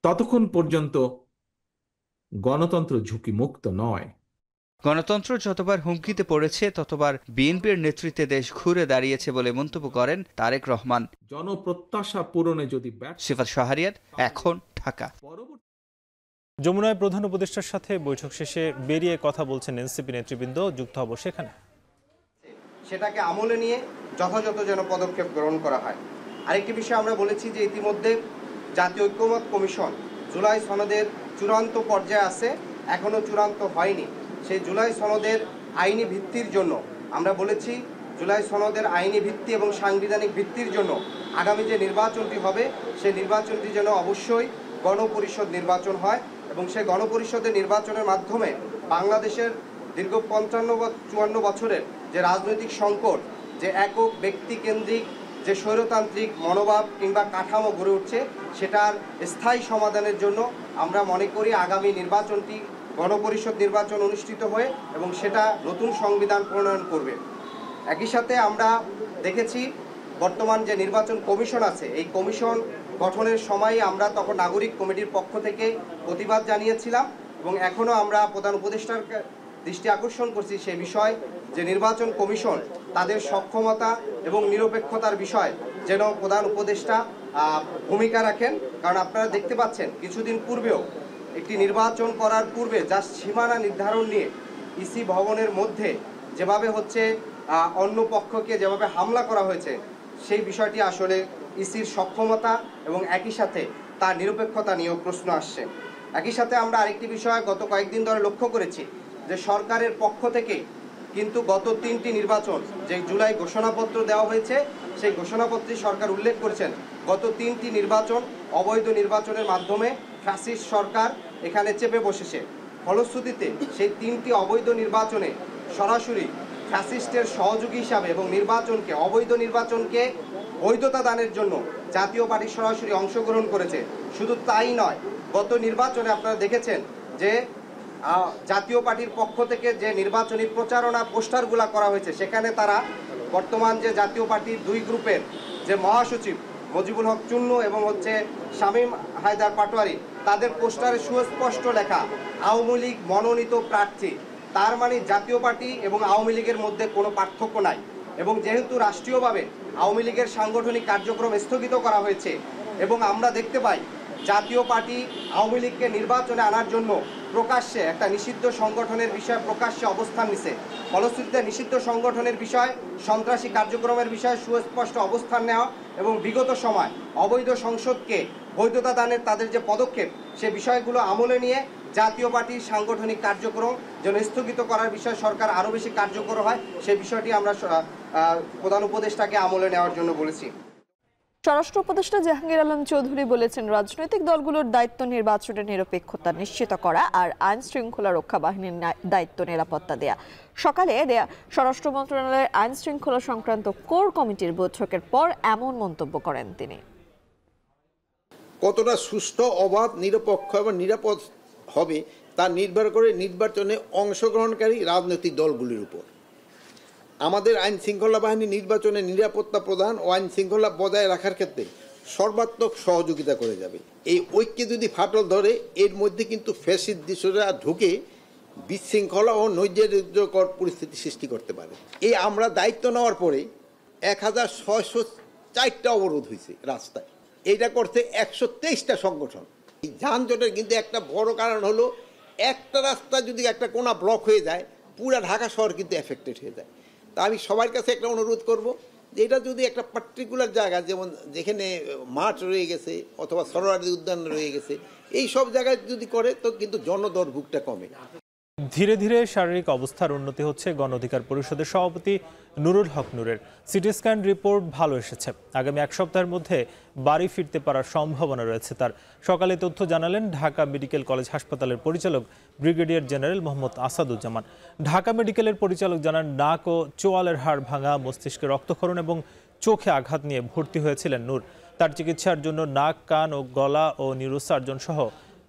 ততক্ষণ পর্যন্ত গণতন্ত্র ঝুঁকিমুক্ত নয়। গণতন্ত্র যতবার হুমকিতে পড়েছে ততবার বিএনপির নেতৃত্বে দেশ ঘুরে দাঁড়িয়েছে বলে মন্তব্য করেন তারেক রহমান। জনপ্রত্যাশা পূরণে যদি সিফাত শাহরিয়ার, এখন ঢাকা। যমুনায় প্রধান উপদেষ্টার সাথে বৈঠক শেষে বেরিয়ে কথা বলছেন এনসিপি নেতৃবৃন্দ। যুক্ত হব সেখানে। সেটাকে আমলে নিয়ে যথাযথ যেন পদক্ষেপ গ্রহণ করা হয়। আরেকটি বিষয় আমরা বলেছি যে ইতিমধ্যে জাতীয় ঐক্যমত কমিশন জুলাই সনদের চূড়ান্ত পর্যায়ে আছে, এখনও চূড়ান্ত হয়নি। সেই জুলাই সনদের আইনি ভিত্তির জন্য আমরা বলেছি, জুলাই সনদের আইনি ভিত্তি এবং সাংবিধানিক ভিত্তির জন্য আগামী যে নির্বাচনটি হবে সেই নির্বাচনটি যেন অবশ্যই গণপরিষদ নির্বাচন হয় এবং সেই গণপরিষদের নির্বাচনের মাধ্যমে বাংলাদেশের দীর্ঘ 55-54 বছরের যে রাজনৈতিক সংকট, যে একক ব্যক্তিকেন্দ্রিক যে স্বৈরতান্ত্রিক মনোভাব কিংবা কাঠামো গড়ে উঠছে, সেটার স্থায়ী সমাধানের জন্য আমরা মনে করি আগামী নির্বাচনটি গণপরিষদ নির্বাচন অনুষ্ঠিত হয়ে এবং সেটা নতুন সংবিধান প্রণয়ন করবে। একই সাথে আমরা দেখেছি বর্তমান যে নির্বাচন কমিশন আছে, এই কমিশন গঠনের সময় আমরা তখন নাগরিক কমিটির পক্ষ থেকে প্রতিবাদ জানিয়েছিলাম এবং এখনও আমরা প্রধান উপদেষ্টার দৃষ্টি আকর্ষণ করছি সেই বিষয় যে নির্বাচন কমিশন তাদের সক্ষমতা এবং নিরপেক্ষতার বিষয় যেন প্রধান উপদেষ্টা ভূমিকা রাখেন। কারণ আপনারা দেখতে পাচ্ছেন কিছুদিন পূর্বেও একটি নির্বাচন করার পূর্বে যা সীমানা নির্ধারণ নিয়ে ইসি ভবনের মধ্যে যেভাবে হচ্ছে অন্য পক্ষকে যেভাবে হামলা করা হয়েছে, সেই বিষয়টি আসলে ইসির সক্ষমতা এবং একই সাথে তার নিরপেক্ষতা নিয়েও প্রশ্ন আসছে। একই সাথে আমরা আরেকটি বিষয় গত কয়েকদিন ধরে লক্ষ্য করেছি যে সরকারের পক্ষ থেকে কিন্তু গত 3টি নির্বাচন যে জুলাই ঘোষণাপত্র দেওয়া হয়েছে, সেই ঘোষণাপত্রে সরকার উল্লেখ করেছেন গত 3টি নির্বাচন অবৈধ নির্বাচনের মাধ্যমে ফ্যাসিস্ট সরকার এখানে চেপে বসেছে। ফলশ্রুতিতে সেই 3টি অবৈধ নির্বাচনে সরাসরি ফ্যাসিস্টের সহযোগী হিসাবে এবং নির্বাচনকে অবৈধ নির্বাচনকে বৈধতা দানের জন্য জাতীয় পার্টি সরাসরি অংশগ্রহণ করেছে। শুধু তাই নয়, গত নির্বাচনে আপনারা দেখেছেন যে জাতীয় পার্টির পক্ষ থেকে যে নির্বাচনী প্রচারণা পোস্টারগুলা করা হয়েছে, সেখানে তারা বর্তমান যে জাতীয় পার্টির 2 গ্রুপের যে মহাসচিব মজিবুল হক চুন্নু এবং হচ্ছে শামীম হায়দার পাটোয়ারি, তাদের পোস্টারে সুস্পষ্ট লেখা আওয়ামী লীগ মনোনীত প্রার্থী। তার মানে জাতীয় পার্টি এবং আওয়ামী লীগের মধ্যে কোনো পার্থক্য নাই। এবং যেহেতু রাষ্ট্রীয়ভাবে আওয়ামী লীগের সাংগঠনিক কার্যক্রম স্থগিত করা হয়েছে এবং আমরা দেখতে পাই জাতীয় পার্টি আওয়ামী লীগকে নির্বাচনে আনার জন্য প্রকাশ্যে একটা নিষিদ্ধ সংগঠনের বিষয়ে প্রকাশ্যে অবস্থান নিছে। ফলশ্রুতিতে নিষিদ্ধ সংগঠনের বিষয়, সন্ত্রাসী কার্যক্রমের বিষয়ে সুস্পষ্ট অবস্থান নেওয়া এবং বিগত সময় অবৈধ সংসদকে বৈধতা দানের তাদের যে পদক্ষেপ, সে বিষয়গুলো আমলে নিয়ে জাতীয় পার্টির সাংগঠনিক কার্যক্রম যেন স্থগিত করার বিষয়ে সরকার আরও বেশি কার্যকর হয়, সেই বিষয়টি আমরা প্রধান উপদেষ্টাকে আমলে নেওয়ার জন্য বলেছি। স্বরাষ্ট্র উপদেষ্টা জাহাঙ্গীর আলম চৌধুরী বলেছেন, রাজনৈতিক দলগুলোর দায়িত্ব নির্বাচনের নিরপেক্ষতা নিশ্চিত করা আর আইন শৃঙ্খলা রক্ষা বাহিনীর দায়িত্ব নিরাপত্তা দেয়া। সকালে দেয়া স্বরাষ্ট্র মন্ত্রণালয়ের আইন শৃঙ্খলা সংক্রান্ত কোর কমিটির বৈঠকের পর এমন মন্তব্য করেন তিনি। কতটা সুষ্ঠু, অবাধ, নিরপেক্ষ এবং নিরাপদ হবে তা নির্ভর করে নির্বাচনে অংশগ্রহণকারী রাজনৈতিক দলগুলির উপর। আমাদের আইন শৃঙ্খলা বাহিনী নির্বাচনে নিরাপত্তা প্রদান ও আইন শৃঙ্খলা বজায় রাখার ক্ষেত্রে সর্বাত্মক সহযোগিতা করে যাবে। এই ঐক্যে যদি ফাটল ধরে, এর মধ্যে কিন্তু ফ্যাসিস্ট দৃশ্যরা ঢুকে বিশৃঙ্খলা ও নৈরাজ্যকর পরিস্থিতি সৃষ্টি করতে পারে। এই আমরা দায়িত্ব নেওয়ার পরে 1604টা অবরোধ হয়েছে রাস্তায়, এইটা করতে 123টা সংগঠন। এই যানজটের কিন্তু একটা বড় কারণ হলো, একটা রাস্তা যদি একটা কোনা ব্লক হয়ে যায়, পুরা ঢাকা শহর কিন্তু এফেক্টেড হয়ে যায়। তা আমি সবার কাছে একটা অনুরোধ করব যে এটা যদি একটা পার্টিকুলার জায়গা, যেমন যেখানে মাঠ রয়ে গেছে অথবা সরোয়ারি উদ্যান রয়ে গেছে, এই সব জায়গায় যদি করে তো কিন্তু জনদুর্ভোগটা কমে। ধীরে ধীরে শারীরিক অবস্থার উন্নতি হচ্ছে গণ অধিকার পরিষদের সভাপতি নুরুল হক নূরের। সিটি স্ক্যান রিপোর্ট ভালো এসেছে। আগামী এক সপ্তাহের মধ্যে বাড়ি ফিরতে পারার সম্ভাবনা রয়েছে তার। সকালে তথ্য জানালেন ঢাকা মেডিকেল কলেজ হাসপাতালের পরিচালক ব্রিগেডিয়ার জেনারেল মোহাম্মদ আসাদুজ্জামান। ঢাকা মেডিকেলের পরিচালক জানান, নাক ও চোয়ালের হাড় ভাঙা, মস্তিষ্কে রক্তক্ষরণ এবং চোখে আঘাত নিয়ে ভর্তি হয়েছিলেন নূর। তার চিকিৎসার জন্য নাক, কান ও গলা ও নিউরোসার্জন সহ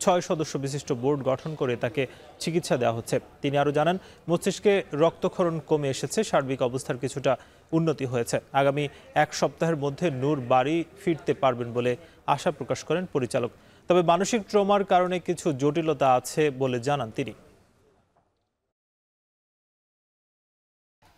6 সদস্য বিশিষ্ট বোর্ড গঠন করে তাকে চিকিৎসা দেওয়া হচ্ছে। তিনি আরও জানান, মস্তিষ্কে রক্তক্ষরণ কমে এসেছে, সার্বিক অবস্থার কিছুটা উন্নতি হয়েছে। আগামী এক সপ্তাহের মধ্যে নূর বাড়ি ফিরতে পারবেন বলে আশা প্রকাশ করেন পরিচালক। তবে মানসিক ট্রমার কারণে কিছু জটিলতা আছে বলে জানান তিনি।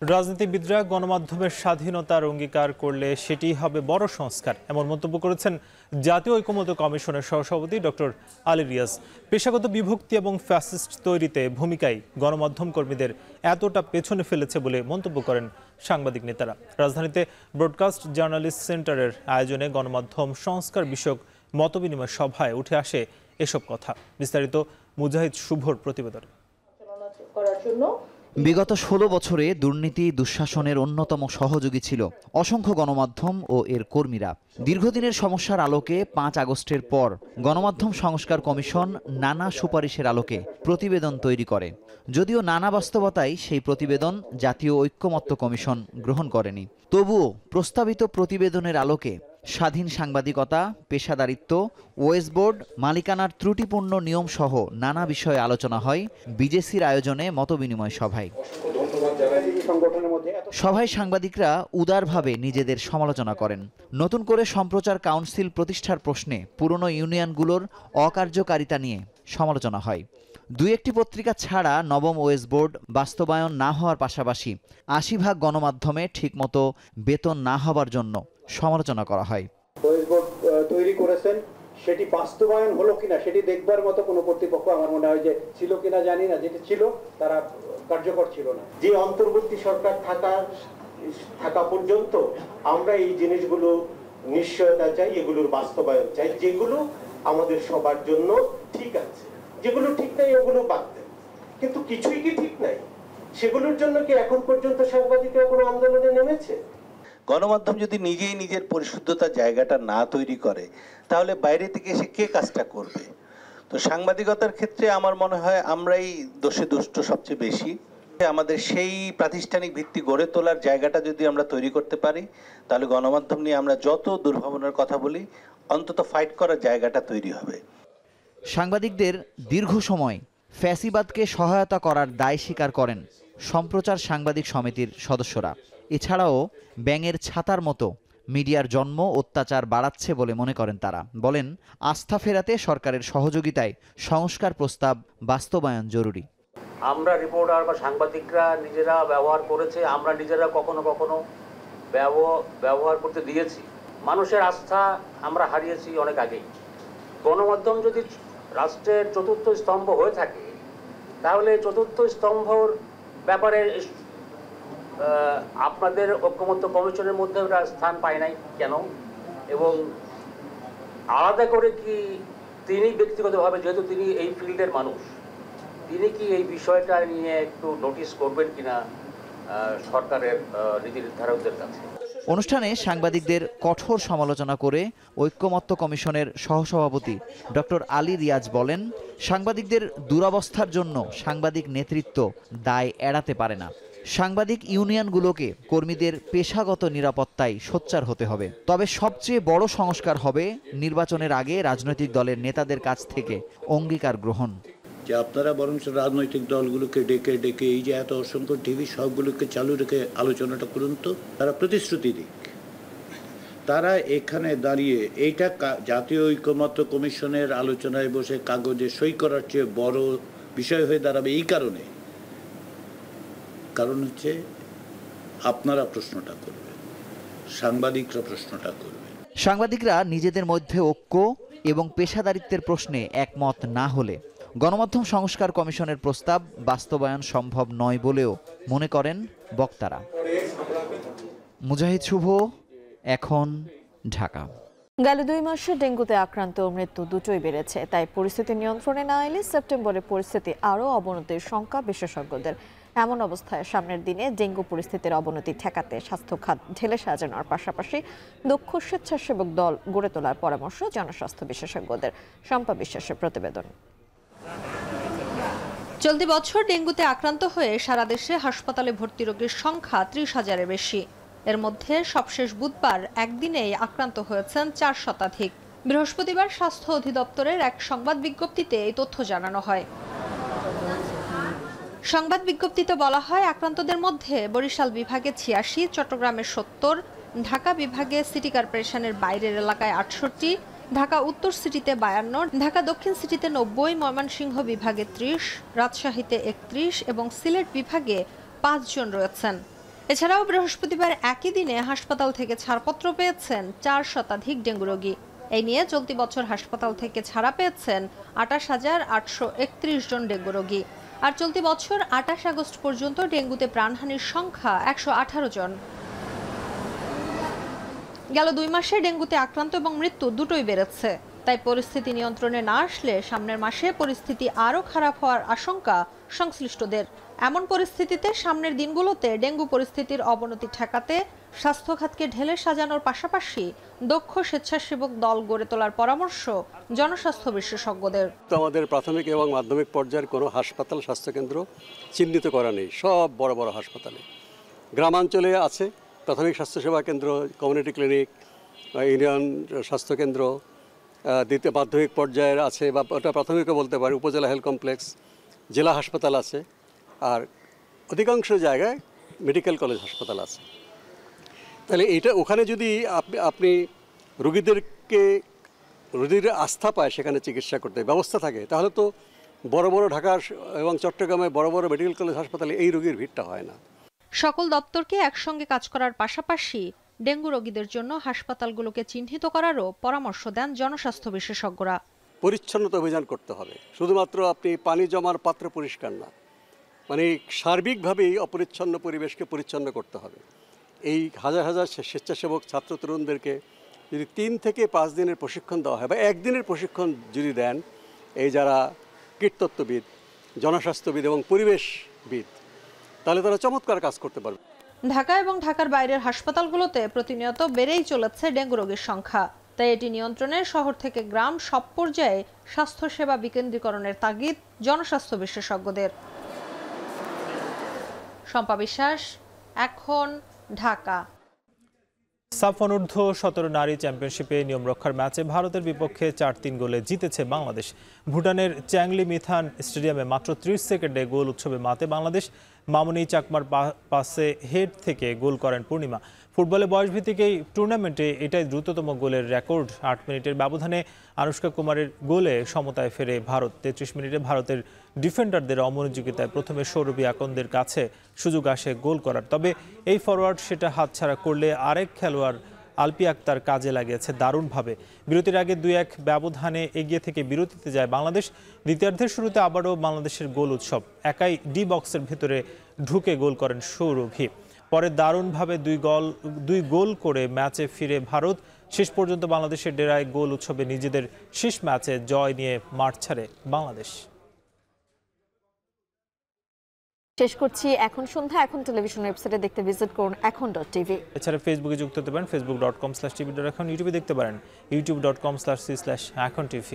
রাজনীতিবিদরা গণমাধ্যমের স্বাধীনতার অঙ্গীকার করলে সেটি হবে বড় সংস্কার, এমন মন্তব্য করেছেন জাতীয় ঐকমত্য কমিশনের সহসভাপতি ডক্টর আলী রিয়াজ। পেশাগত বিভক্তি এবং ফ্যাসিস্ট তৈরিতে ভূমিকায় গণমাধ্যম কর্মীদের এতটা পেছনে ফেলেছে বলে মন্তব্য করেন সাংবাদিক নেতারা। রাজধানীতে ব্রডকাস্ট জার্নালিস্ট সেন্টারের আয়োজনে গণমাধ্যম সংস্কার বিষয়ক মতবিনিময় সভায় উঠে আসে এসব কথা। বিস্তারিত মুজাহিদ শুভর প্রতিবেদন। বিগত 16 বছরে দুর্নীতি দুঃশাসনের অন্যতম সহযোগী ছিল অসংখ্য গণমাধ্যম ও এর কর্মীরা। দীর্ঘদিনের সমস্যার আলোকে 5 আগস্টের পর গণমাধ্যম সংস্কার কমিশন নানা সুপারিশের আলোকে প্রতিবেদন তৈরি করে। যদিও নানা বাস্তবতায় সেই প্রতিবেদন জাতীয় ঐকমত্য কমিশন গ্রহণ করেনি, তবুও প্রস্তাবিত প্রতিবেদনের আলোকে স্বাধীন সাংবাদিকতা, পেশাদারিত্ব, ওয়েস বোর্ড, মালিকানার ত্রুটিপূর্ণ নিয়ম সহ নানা বিষয়ে আলোচনা হয় বিজেসির আয়োজনে মতবিনিময় সভায়। সভায় সাংবাদিকরা উদারভাবে নিজেদের সমালোচনা করেন। নতুন করে সম্প্রচার কাউন্সিল প্রতিষ্ঠার প্রশ্নে পুরনো ইউনিয়নগুলোর অকার্যকারিতা নিয়ে সমালোচনা হয়। 2-1টি পত্রিকা ছাড়া নবম ওয়েস বোর্ড বাস্তবায়ন না হওয়ার পাশাপাশি 80% গণমাধ্যমে ঠিকমতো বেতন না হবার জন্য সমালোচনা করা হয়। ওয়েস বোর্ড তৈরি করেছেন, সেটি বাস্তবায়ন হলো কিনা সেটি দেখবার মতো কোনো কর্তৃপক্ষ আমার মনে হয় যে ছিল কিনা জানি না, যেটি ছিল তারা কার্যকর ছিল না। যে অন্তর্বর্তী সরকার থাকা পর্যন্ত আমরা এই জিনিসগুলো নিশ্চয়তা চাই, এগুলোর বাস্তবায়ন চাই, যেগুলো আমাদের সবার জন্য ঠিক আছে। যেগুলো ঠিক নাই ওগুলো বাদ দেন, কিন্তু কিছুই কি ঠিক নাই? সেগুলোর জন্য কি এখন পর্যন্ত সাংবাদিকরা কোনো আন্দোলনে নেমেছে? গণমাধ্যম যদি নিজেই নিজের পরিশুদ্ধতার জায়গাটা না তৈরি করে, তাহলে বাইরে থেকে এসে কে কাজটা করবে? তো সাংবাদিকতার ক্ষেত্রে আমার মনে হয় আমরাই দোষে দুষ্ট সবচেয়ে বেশি। আমাদের সেই প্রাতিষ্ঠানিক ভিত্তি গড়ে তোলার জায়গাটা যদি আমরা তৈরি করতে পারি, তাহলে গণমাধ্যম নিয়ে আমরা যত দুর্ভাবনার কথা বলি, অন্তত ফাইট করার জায়গাটা তৈরি হবে। সাংবাদিকদের দীর্ঘ সময় ফ্যাসিবাদকে সহায়তা করার দায় স্বীকার করেন সম্প্রচার সাংবাদিক সমিতির সদস্যরা। এছাড়াও ব্যাঙের ছাতার মতো মিডিয়ার জন্ম অত্যাচার বাড়াচ্ছে বলে মনে করেন তারা। বলেন, আস্থা ফেরাতে সরকারের সহযোগিতায় সংস্কার প্রস্তাব বাস্তবায়ন জরুরি। আমরা রিপোর্টার বা সাংবাদিকরা নিজেরা ব্যবহার করেছে, আমরা নিজেরা কখনো কখনো ব্যবহার করতে দিয়েছি। মানুষের আস্থা আমরা হারিয়েছি অনেক আগেই। গণমাধ্যম যদি রাষ্ট্রের চতুর্থ স্তম্ভ হয়ে থাকে, তাহলে চতুর্থ স্তম্ভর ব্যাপারে আপনাদের ঐক্যমত্য কমিশনের মধ্যে ওটা স্থান পায় নাই কেন? এবং আলাদা করে কি তিনি ব্যক্তিগতভাবে, যেহেতু তিনি এই ফিল্ডের মানুষ, তিনি কি এই বিষয়টা নিয়ে একটু নোটিশ করবেন কিনা সরকারের নীতি নির্ধারকদের কাছে? অনুষ্ঠানে সাংবাদিকদের কঠোর সমালোচনা করে ঐক্যমত্য কমিশনের সহসভাপতি ডক্টর আলী রিয়াজ বলেন, সাংবাদিকদের দুরবস্থার জন্য সাংবাদিক নেতৃত্ব দায় এড়াতে পারে না। সাংবাদিক ইউনিয়নগুলোকে কর্মীদের পেশাগত নিরাপত্তায় সোচ্চার হতে হবে। তবে সবচেয়ে বড় সংস্কার হবে নির্বাচনের আগে রাজনৈতিক দলের নেতাদের কাছ থেকে অঙ্গীকার গ্রহণ। যে আপনারা বরং রাজনৈতিক দলগুলোকে ডেকে ডেকে এই যে এত অসংখ্য টিভি সবগুলোকে চালু রেখে আলোচনাটা করুন, তো তারা প্রতিশ্রুতি দিক। তারা এখানে দাঁড়িয়ে এইটা জাতীয় ঐক্যমত্য কমিশনের আলোচনায় বসে কাগজে সই করার চেয়ে বড় বিষয় হয়ে দাঁড়াবে। এই কারণ হচ্ছে আপনারা প্রশ্নটা করবেন, সাংবাদিকরা প্রশ্নটা করবেন। সাংবাদিকরা নিজেদের মধ্যে ঐক্য এবং পেশাদারিত্বের প্রশ্নে একমত না হলে গণমাধ্যম সংস্কার কমিশনের প্রস্তাব বাস্তবায়ন সম্ভব নয় বলেও মনে করেন বক্তারা। মুজাহিদ শুভ, এখন, ঢাকা। গেল 2 মাসে ডেঙ্গুতে আক্রান্ত ও মৃত্যু দুটোই বেড়েছে। তাই পরিস্থিতি নিয়ন্ত্রণে না এলে সেপ্টেম্বরে পরিস্থিতি আরও অবনতির শঙ্কা বিশেষজ্ঞদের। এমন অবস্থায় সামনের দিনে ডেঙ্গু পরিস্থিতির অবনতি ঠেকাতে স্বাস্থ্য খাত ঢেলে সাজানোর পাশাপাশি দক্ষ স্বেচ্ছাসেবক দল গড়ে তোলার পরামর্শ জনস্বাস্থ্য বিশেষজ্ঞদের। শম্পা বিশ্বাসের প্রতিবেদন। চলতি বছর ডেঙ্গুতে আক্রান্ত হয়ে সারা দেশে হাসপাতালে ভর্তি রোগীর সংখ্যা 30,000-এর বেশি। এর মধ্যে সবশেষ বুধবার একদিনেই আক্রান্ত হয়েছেন 4 শতাধিক। বৃহস্পতিবার স্বাস্থ্য অধিদপ্তরের এক সংবাদ বিজ্ঞপ্তিতে এই তথ্য জানানো হয়। সংবাদ বিজ্ঞপ্তিতে বলা হয়, আক্রান্তদের মধ্যে বরিশাল বিভাগে 86, চট্টগ্রামের 70, ঢাকা বিভাগে সিটি কর্পোরেশনের বাইরের এলাকায় 68, ঢাকা উত্তর সিটিতে 52, ঢাকা দক্ষিণ সিটিতে 90, ময়মনসিংহ বিভাগে 30, রাজশাহীতে 31 এবং সিলেট বিভাগে 5 জন রয়েছেন। এছাড়াও বৃহস্পতিবার একই দিনে হাসপাতাল থেকে ছাড়পত্র পেয়েছেন 4 শতাধিক ডেঙ্গু রোগী। এই নিয়ে চলতি বছর হাসপাতাল থেকে ছাড়া পেয়েছেন 28,831 জন ডেঙ্গু রোগী। আর চলতি বছর 28 আগস্ট পর্যন্ত ডেঙ্গুতে প্রাণহানির সংখ্যা 118 জন। গেল 2 মাসে ডেঙ্গুতে আক্রান্ত এবং মৃত্যু দুটোই বেড়েছে। তাই পরিস্থিতি নিয়ন্ত্রণে না আসলে সামনের মাসে পরিস্থিতি আরও খারাপ হওয়ার আশঙ্কা সংশ্লিষ্টদের। এমন পরিস্থিতিতে সামনের দিনগুলোতে ডেঙ্গু পরিস্থিতির অবনতি ঠেকাতে স্বাস্থ্য খাতকে ঢেলে সাজানোর পাশাপাশি দক্ষ স্বেচ্ছাসেবক দল গড়ে তোলার পরামর্শ জনস্বাস্থ্য বিশেষজ্ঞদের। আমাদের প্রাথমিক এবং মাধ্যমিক পর্যায়ের কোনো হাসপাতাল স্বাস্থ্যকেন্দ্র চিহ্নিত করা নেই, সব বড় বড় হাসপাতালে। গ্রামাঞ্চলে আছে প্রাথমিক স্বাস্থ্যসেবা কেন্দ্র, কমিউনিটি ক্লিনিক, ইউনিয়ন স্বাস্থ্যকেন্দ্র। দ্বিতীয় মাধ্যমিক পর্যায়ের আছে, বা ওটা প্রাথমিকও বলতে পারে, উপজেলা হেলথ কমপ্লেক্স, জেলা হাসপাতাল আছে, আর অধিকাংশ জায়গায় মেডিকেল কলেজ হাসপাতাল আছে। তাহলে এইটা ওখানে যদি আপনি রোগীর আস্থা পায়, সেখানে চিকিৎসা করতে ব্যবস্থা থাকে, তাহলে তো বড় বড় ঢাকার এবং চট্টগ্রামে বড় বড় মেডিকেল কলেজ হাসপাতালে এই রোগীর ভিড়টা হয় না। সকল দপ্তরকে একসঙ্গে কাজ করার পাশাপাশি ডেঙ্গু রোগীদের জন্য হাসপাতালগুলোকে চিহ্নিত করারও পরামর্শ দেন জনস্বাস্থ্য বিশেষজ্ঞরা। পরিচ্ছন্নতা অভিযান করতে হবে, শুধুমাত্র আপনি পানি জমার পাত্র পরিষ্কার না, মানে সার্বিকভাবেই অপরিচ্ছন্ন পরিবেশকে পরিচ্ছন্ন করতে হবে। এই হাজার হাজার স্বেচ্ছাসেবক ছাত্র তরুণদেরকে যদি 3 থেকে 5 দিনের প্রশিক্ষণ দেওয়া হয়, বা 1 দিনের প্রশিক্ষণ যদি দেন, এই যারা কীটতত্ত্ববিদ, জনস্বাস্থ্যবিদ এবং পরিবেশবিদ, তাহলে তারা চমৎকার কাজ করতে পারবে। ঢাকা এবং ঢাকার বাইরের হাসপাতালগুলোতে প্রতিনিয়ত বেড়েই চলেছে ডেঙ্গু রোগীর সংখ্যা। তাই এটি নিয়ন্ত্রণে শহর থেকে গ্রাম সব পর্যায়ে স্বাস্থ্যসেবা বিকেন্দ্রীকরণের তাগিদ জনস্বাস্থ্য বিশেষজ্ঞদের। শম্পা বিশ্বাস, এখন, ঢাকা। সাফ অনূর্ধ্ব 17 নারী চ্যাম্পিয়নশিপে নিয়ম রক্ষার ম্যাচে ভারতের বিপক্ষে 4-3 গোলে জিতেছে বাংলাদেশ। ভুটানের চ্যাংলি মিথান স্টেডিয়ামে মাত্র 30 সেকেন্ডে গোল উৎসবে মাতে বাংলাদেশ। মামুনি চাকমার পাসে হেড থেকে গোল করেন পূর্ণিমা। ফুটবলে বয়সভিত্তিক এই টুর্নামেন্টে এটাই দ্রুততম গোলের রেকর্ড। 8 মিনিটের ব্যবধানে আনুষ্কা কুমারের গোলে সমতায় ফেরে ভারত। 33 মিনিটে ভারতের ডিফেন্ডারদের অমনোযোগিতায় প্রথমে সৌরভী আকন্দের কাছে সুযোগ আসে গোল করার। তবে এই ফরওয়ার্ড সেটা হাতছাড়া করলে আরেক খেলোয়াড় আলপি আক্তার কাজে লাগিয়েছে দারুণভাবে। বিরতির আগে 2-1 ব্যবধানে এগিয়ে থেকে বিরতিতে যায় বাংলাদেশ। দ্বিতীয়ার্ধের শুরুতে আবারও বাংলাদেশের গোল উৎসব। একাই ডি বক্সের ভেতরে ঢুকে গোল করেন সৌরভী। পরে দারুণভাবে দুই গোল করে ম্যাচে ফিরে ভারত। শেষ পর্যন্ত বাংলাদেশের ডেরায় গোল উৎসবে নিজেদের শেষ ম্যাচে জয় নিয়ে মাঠ ছাড়ে বাংলাদেশ। শেষ করছি এখন সন্ধ্যা। এখন টেলিভিশন ওয়েবসাইটে দেখতে ভিজিট করুন এখন.tv। এছাড়া ফেসবুকে যুক্ত হতে পারেন facebook.com/tvdekhan, ইউটিউবে দেখতে পারেন youtube.com/c/echontv।